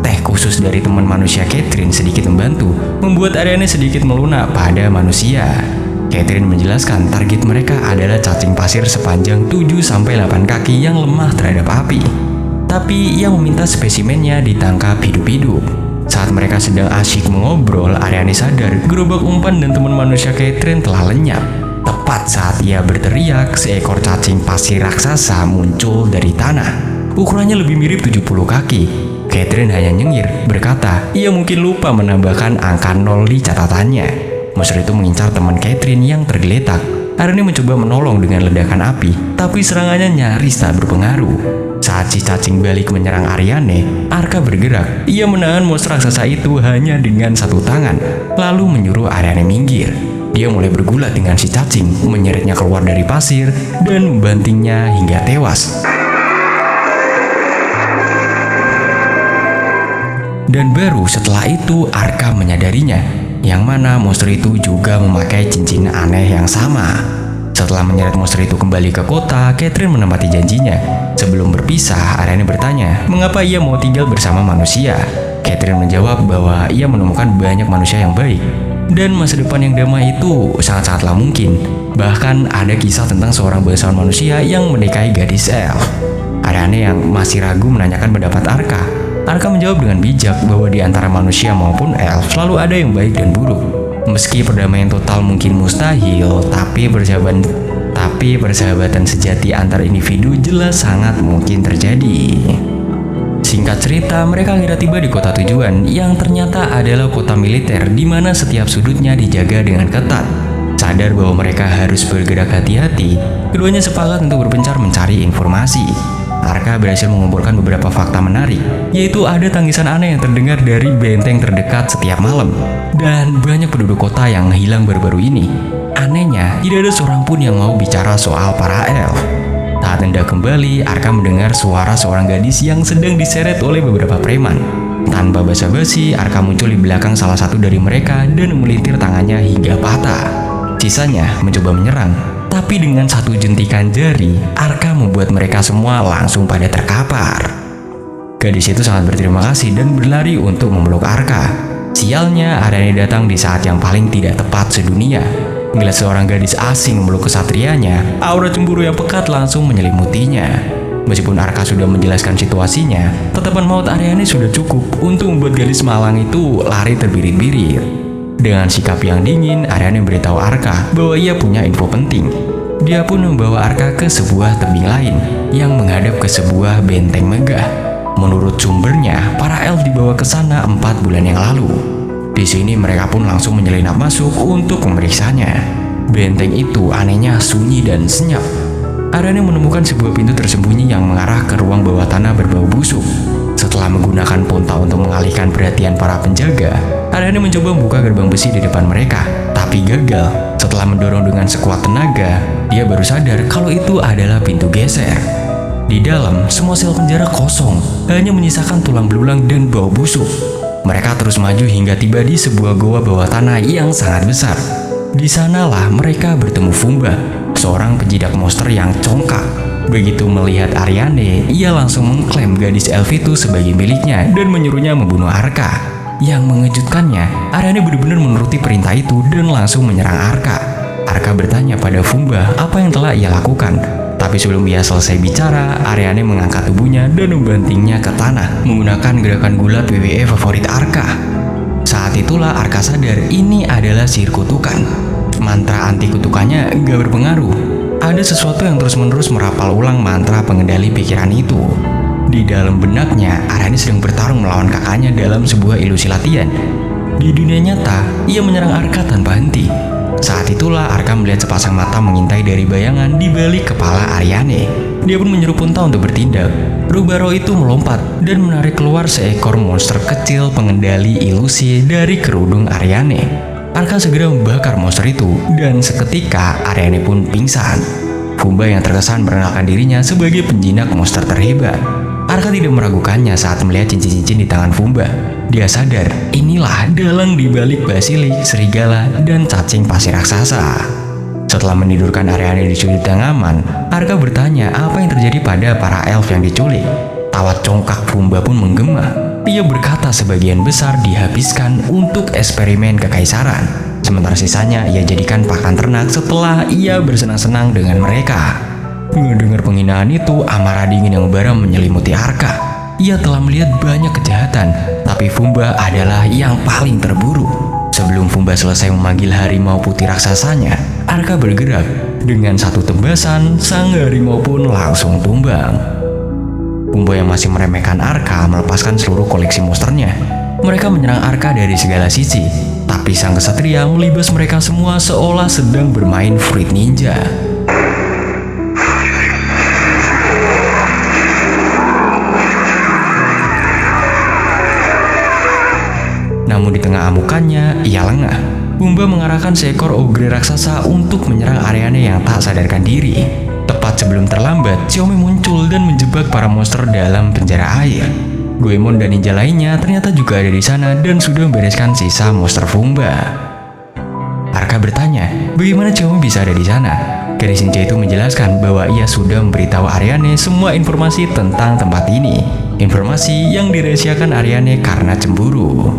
Teh khusus dari teman manusia Catrian sedikit membantu, membuat Ariane sedikit melunak pada manusia. Catrian menjelaskan target mereka adalah cacing pasir sepanjang 7-8 kaki yang lemah terhadap api. Tapi ia meminta spesimennya ditangkap hidup-hidup. Saat mereka sedang asyik mengobrol, Ariane sadar gerobak umpan dan teman manusia Catrian telah lenyap. Tepat saat ia berteriak, seekor cacing pasir raksasa muncul dari tanah. Ukurannya lebih mirip 70 kaki. Catrian hanya nyengir, berkata ia mungkin lupa menambahkan angka 0 di catatannya. Monster itu mengincar teman Catrian yang tergeletak. Ariane mencoba menolong dengan ledakan api, tapi serangannya nyaris tak berpengaruh. Saat si cacing balik menyerang Ariane, Arka bergerak. Ia menahan monster raksasa itu hanya dengan satu tangan, lalu menyuruh Ariane minggir. Dia mulai bergulat dengan si cacing, menyeretnya keluar dari pasir, dan membantingnya hingga tewas. Dan baru setelah itu Arka menyadarinya, yang mana monster itu juga memakai cincin aneh yang sama. Setelah menyeret monster itu kembali ke kota, Catrian menepati janjinya. Sebelum berpisah, Ariane bertanya mengapa ia mau tinggal bersama manusia. Catrian menjawab bahwa ia menemukan banyak manusia yang baik, dan masa depan yang damai itu sangat-sangatlah mungkin. Bahkan ada kisah tentang seorang bangsawan manusia yang menikahi gadis elf. Ariane yang masih ragu menanyakan pendapat Arka. Arka menjawab dengan bijak bahwa di antara manusia maupun elf selalu ada yang baik dan buruk. Meski perdamaian total mungkin mustahil, tapi persahabatan sejati antar individu jelas sangat mungkin terjadi. Singkat cerita, mereka akhirnya tiba di kota tujuan yang ternyata adalah kota militer di mana setiap sudutnya dijaga dengan ketat. Sadar bahwa mereka harus bergerak hati-hati, keduanya sepakat untuk berpencar mencari informasi. Arka berhasil mengumpulkan beberapa fakta menarik, yaitu ada tangisan aneh yang terdengar dari benteng terdekat setiap malam, dan banyak penduduk kota yang hilang baru-baru ini. Anehnya, tidak ada seorang pun yang mau bicara soal para elf. Saat hendak kembali, Arka mendengar suara seorang gadis yang sedang diseret oleh beberapa preman. Tanpa basa-basi, Arka muncul di belakang salah satu dari mereka dan melintir tangannya hingga patah. Sisanya mencoba menyerang, Tapi dengan satu jentikan jari, Arka membuat mereka semua langsung pada terkapar. Gadis itu sangat berterima kasih dan berlari untuk memeluk Arka. Sialnya, Aryani datang di saat yang paling tidak tepat sedunia. Melihat seorang gadis asing memeluk kesatrianya, aura cemburu yang pekat langsung menyelimutinya. Meskipun Arka sudah menjelaskan situasinya, tetapan maut Aryani sudah cukup untuk membuat gadis malang itu lari terbirit-birit. Dengan sikap yang dingin, Aryani memberitahu Arka bahwa ia punya info penting. Dia pun membawa Arka ke sebuah tebing lain yang menghadap ke sebuah benteng megah. Menurut sumbernya, para elf dibawa ke sana 4 bulan yang lalu. Di sini mereka pun langsung menyelinap masuk untuk memeriksanya. Benteng itu anehnya sunyi dan senyap. Aryani menemukan sebuah pintu tersembunyi yang mengarah ke ruang bawah tanah berbau busuk. Setelah menggunakan ponta untuk mengalihkan perhatian para penjaga, Aryani mencoba membuka gerbang besi di depan mereka, tapi gagal. Setelah mendorong dengan sekuat tenaga, dia baru sadar kalau itu adalah pintu geser. Di dalam, semua sel penjara kosong, hanya menyisakan tulang belulang dan bau busuk. Mereka terus maju hingga tiba di sebuah goa bawah tanah yang sangat besar. Di sanalah mereka bertemu Fumba, seorang penjinak monster yang congkak. Begitu melihat Aryani, ia langsung mengklaim gadis elf itu sebagai miliknya dan menyuruhnya membunuh Arka. Yang mengejutkannya, Aryani benar-benar menuruti perintah itu dan langsung menyerang Arka. Arka bertanya pada Fumba apa yang telah ia lakukan. Tapi sebelum ia selesai bicara, Aryani mengangkat tubuhnya dan membantingnya ke tanah menggunakan gerakan gulat WWE favorit Arka. Saat itulah Arka sadar ini adalah sihir kutukan. Mantra anti kutukannya gak berpengaruh. Ada sesuatu yang terus-menerus merapal ulang mantra pengendali pikiran itu. Di dalam benaknya, Aryani sedang bertarung melawan kakaknya dalam sebuah ilusi latihan. Di dunia nyata, ia menyerang Arka tanpa henti. Saat itulah Arka melihat sepasang mata mengintai dari bayangan di balik kepala Aryani. Dia pun menyuruh Punta untuk bertindak. Rubah roh itu melompat dan menarik keluar seekor monster kecil pengendali ilusi dari kerudung Aryani. Arka segera membakar monster itu dan seketika Aryani pun pingsan. Fumba yang terkesan mengenalkan dirinya sebagai penjinak monster terhebat. Arka tidak meragukannya saat melihat cincin-cincin di tangan Fumba. Dia sadar inilah dalang di balik basilik, serigala, dan cacing pasir raksasa. Setelah menidurkan Aryani di sudut yang aman, Arka bertanya apa yang terjadi pada para elf yang diculik. Tawa congkak Fumba pun menggema. Ia berkata sebagian besar dihabiskan untuk eksperimen kekaisaran. Sementara sisanya ia jadikan pakan ternak setelah ia bersenang-senang dengan mereka. Mendengar penghinaan itu, amarah dingin yang membara menyelimuti Arka. Ia telah melihat banyak kejahatan, tapi Fumba adalah yang paling terburuk. Sebelum Fumba selesai memanggil harimau putih raksasanya, Arka bergerak. Dengan satu tebasan, sang harimau pun langsung tumbang. Fumba yang masih meremehkan Arka melepaskan seluruh koleksi monsternya. Mereka menyerang Arka dari segala sisi, tapi sang kesatria melibas mereka semua seolah sedang bermain Fruit Ninja. Namun di tengah amukannya, ia lengah. Fumba mengarahkan seekor ogre raksasa untuk menyerang Aryani yang tak sadarkan diri. Tepat sebelum terlambat, Xiaomi muncul dan menjebak para monster dalam penjara air. Goemon dan ninja lainnya ternyata juga ada di sana dan sudah membereskan sisa monster Fumba. Arka bertanya, bagaimana Xiaomi bisa ada di sana? Gadis ninja itu menjelaskan bahwa ia sudah memberitahu Aryani semua informasi tentang tempat ini. Informasi yang dirahasiakan Aryani karena cemburu.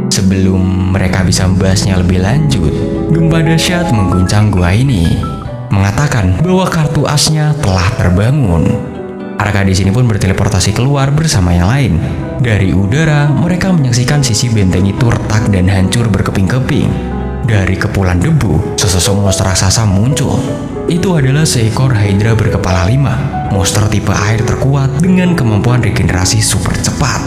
Sebelum mereka bisa membahasnya lebih lanjut, gempa dahsyat mengguncang gua ini, mengatakan bahwa kartu asnya telah terbangun. Arka di sini pun berteleportasi keluar bersama yang lain. Dari udara, mereka menyaksikan sisi benteng itu retak dan hancur berkeping-keping. Dari kepulan debu, sesosok monster raksasa muncul. Itu adalah seekor Hydra berkepala 5, monster tipe air terkuat dengan kemampuan regenerasi super cepat.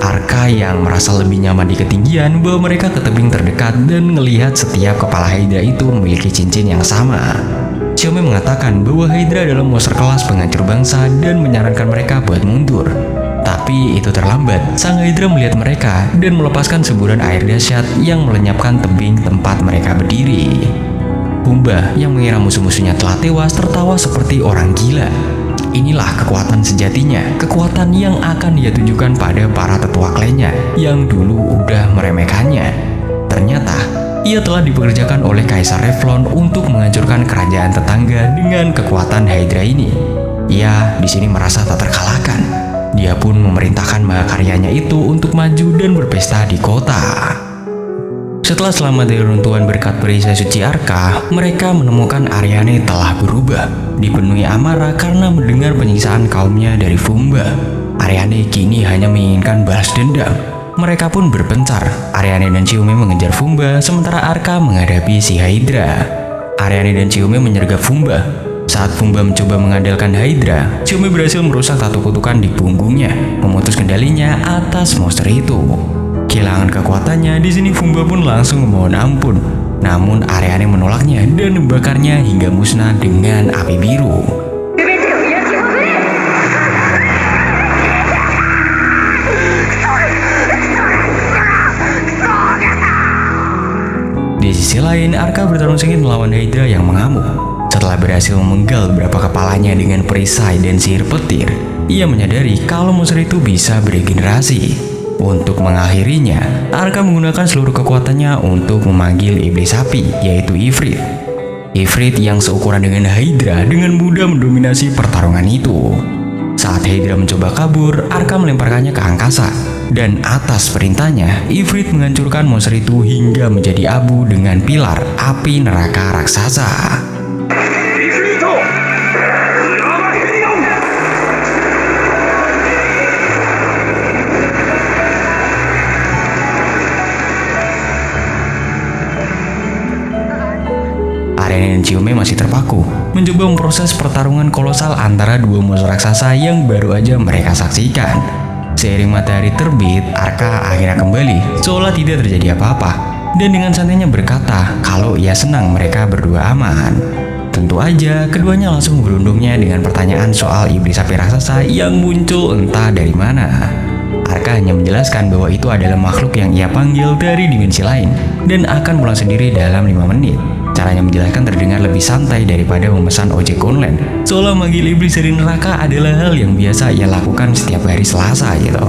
Arka yang merasa lebih nyaman di ketinggian bahwa mereka ke tebing terdekat dan melihat setiap kepala Hydra itu memiliki cincin yang sama. Xiaomi mengatakan bahwa Hydra adalah monster kelas penghancur bangsa dan menyarankan mereka buat mundur. Tapi itu terlambat. Sang Hydra melihat mereka dan melepaskan semburan air dahsyat yang melenyapkan tebing tempat mereka berdiri. Fumba yang mengira musuh-musuhnya telah tewas tertawa seperti orang gila. Inilah kekuatan sejatinya, kekuatan yang akan dia tunjukkan pada para tetua klannya yang dulu udah meremehkannya. Ternyata, ia telah dipekerjakan oleh Kaisar Revlon untuk menghancurkan kerajaan tetangga dengan kekuatan Hydra ini. Ia di sini merasa tak terkalahkan. Dia pun memerintahkan mahakaryanya itu untuk maju dan berpesta di kota. Setelah selamat dari runtuhan berkat perisai suci Arka, mereka menemukan Ariane telah berubah, dipenuhi amarah karena mendengar penyiksaan kaumnya dari Fumba. Ariane kini hanya menginginkan balas dendam. Mereka pun berpencar. Ariane dan Chiume mengejar Fumba, sementara Arka menghadapi si Hydra. Ariane dan Chiume menyergap Fumba. Saat Fumba mencoba mengandalkan Hydra, Chiume berhasil merusak tato kutukan di punggungnya, memutus kendalinya atas monster itu. Kehilangan kekuatannya, di sini Fumba pun langsung memohon ampun. Namun Ariane menolaknya dan membakarnya hingga musnah dengan api biru. Di sisi lain, Arka bertarung sengit melawan Hydra yang mengamuk. Setelah berhasil memenggal beberapa kepalanya dengan perisai dan sihir petir, ia menyadari kalau monster itu bisa beregenerasi. Untuk mengakhirinya, Arka menggunakan seluruh kekuatannya untuk memanggil iblis api, yaitu Ifrit. Ifrit yang seukuran dengan Hydra dengan mudah mendominasi pertarungan itu. Saat Hydra mencoba kabur, Arka melemparkannya ke angkasa. Dan atas perintahnya, Ifrit menghancurkan monster itu hingga menjadi abu dengan pilar api neraka raksasa. Ariane dan Chiume masih terpaku, mencoba memproses pertarungan kolosal antara dua monster raksasa yang baru aja mereka saksikan. Seiring matahari terbit, Arka akhirnya kembali, seolah tidak terjadi apa-apa, dan dengan santainya berkata kalau ia senang mereka berdua aman. Tentu aja, keduanya langsung berundungnya dengan pertanyaan soal iblis api raksasa yang muncul entah dari mana. Arka hanya menjelaskan bahwa itu adalah makhluk yang ia panggil dari dimensi lain, dan akan pulang sendiri dalam 5 menit. Caranya menjelaskan terdengar lebih santai daripada memesan ojek online. Seolah manggil iblis dari neraka adalah hal yang biasa ia lakukan setiap hari Selasa gitu.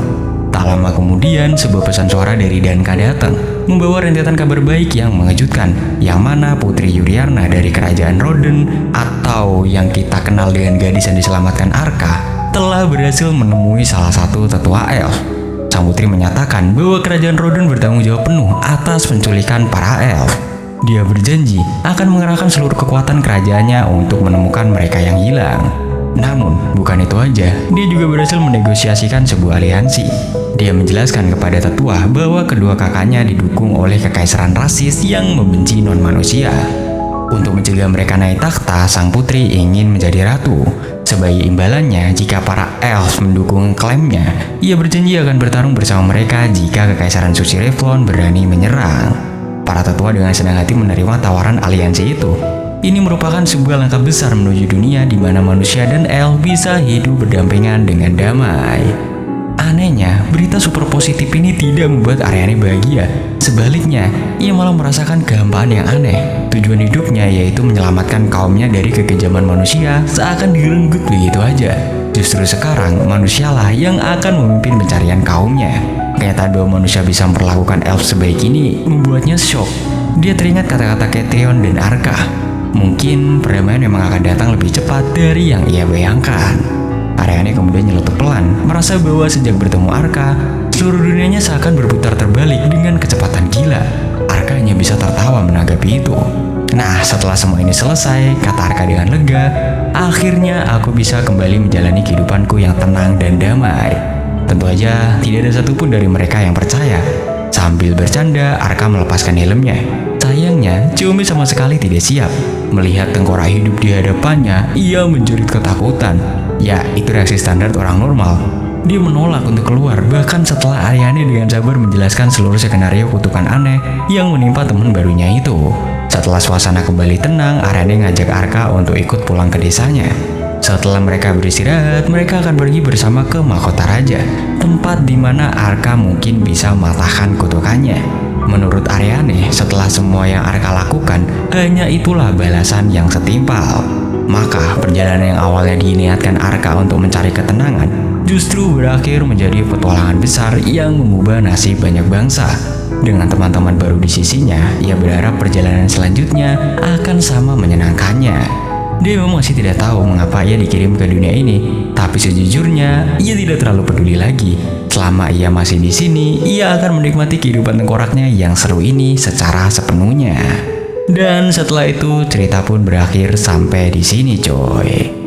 Tak lama kemudian, sebuah pesan suara dari Danka datang, membawa rentetan kabar baik yang mengejutkan, yang mana Putri Yuriarna dari Kerajaan Roden, atau yang kita kenal dengan gadis yang diselamatkan Arka, telah berhasil menemui salah satu tetua elf. Sang putri menyatakan bahwa Kerajaan Roden bertanggung jawab penuh atas penculikan para elf. Dia berjanji akan mengerahkan seluruh kekuatan kerajaannya untuk menemukan mereka yang hilang. Namun, bukan itu aja, dia juga berhasil menegosiasikan sebuah aliansi. Dia menjelaskan kepada tetua bahwa kedua kakaknya didukung oleh kekaisaran rasis yang membenci non-manusia. Untuk mencegah mereka naik takhta, sang putri ingin menjadi ratu. Sebagai imbalannya, jika para elf mendukung klaimnya, ia berjanji akan bertarung bersama mereka jika kekaisaran suci Revlon berani menyerang. Para tetua dengan senang hati menerima tawaran aliansi itu. Ini merupakan sebuah langkah besar menuju dunia di mana manusia dan elf bisa hidup berdampingan dengan damai. Anehnya, berita super positif ini tidak membuat Ariane bahagia. Sebaliknya, ia malah merasakan kehampaan yang aneh. Tujuan hidupnya yaitu menyelamatkan kaumnya dari kekejaman manusia seakan direnggut begitu aja. Justru sekarang, manusialah yang akan memimpin pencarian kaumnya. Kenyataan bahwa manusia bisa memperlakukan elf sebaik ini membuatnya shock. Dia teringat kata-kata Cetrion dan Arka. Mungkin perdamaian memang akan datang lebih cepat dari yang ia bayangkan. Ariane kemudian nyeletuk pelan, merasa bahwa sejak bertemu Arka, seluruh dunianya seakan berputar terbalik dengan kecepatan gila. Arka hanya bisa tertawa menanggapi itu. Nah, setelah semua ini selesai, kata Arka dengan lega, akhirnya aku bisa kembali menjalani kehidupanku yang tenang dan damai. Tentu aja, tidak ada satupun dari mereka yang percaya. Sambil bercanda, Arka melepaskan helmnya. Sayangnya, Chiume sama sekali tidak siap. Melihat tengkorak hidup di hadapannya, ia menjerit ketakutan. Ya, itu reaksi standar orang normal. Dia menolak untuk keluar, bahkan setelah Ariane dengan sabar menjelaskan seluruh skenario kutukan aneh yang menimpa teman barunya itu. Setelah suasana kembali tenang, Ariane ngajak Arka untuk ikut pulang ke desanya. Setelah mereka beristirahat, mereka akan pergi bersama ke mahkota raja, tempat di mana Arka mungkin bisa mematahkan kutukannya. Menurut Ariane, setelah semua yang Arka lakukan, hanya itulah balasan yang setimpal. Maka perjalanan yang awalnya diniatkan Arka untuk mencari ketenangan, justru berakhir menjadi petualangan besar yang mengubah nasib banyak bangsa. Dengan teman-teman baru di sisinya, ia berharap perjalanan selanjutnya akan sama menyenangkannya. Dia memang masih tidak tahu mengapa ia dikirim ke dunia ini, tapi sejujurnya ia tidak terlalu peduli lagi. Selama ia masih di sini, ia akan menikmati kehidupan tengkoraknya yang seru ini secara sepenuhnya. Dan setelah itu cerita pun berakhir sampai di sini, coy.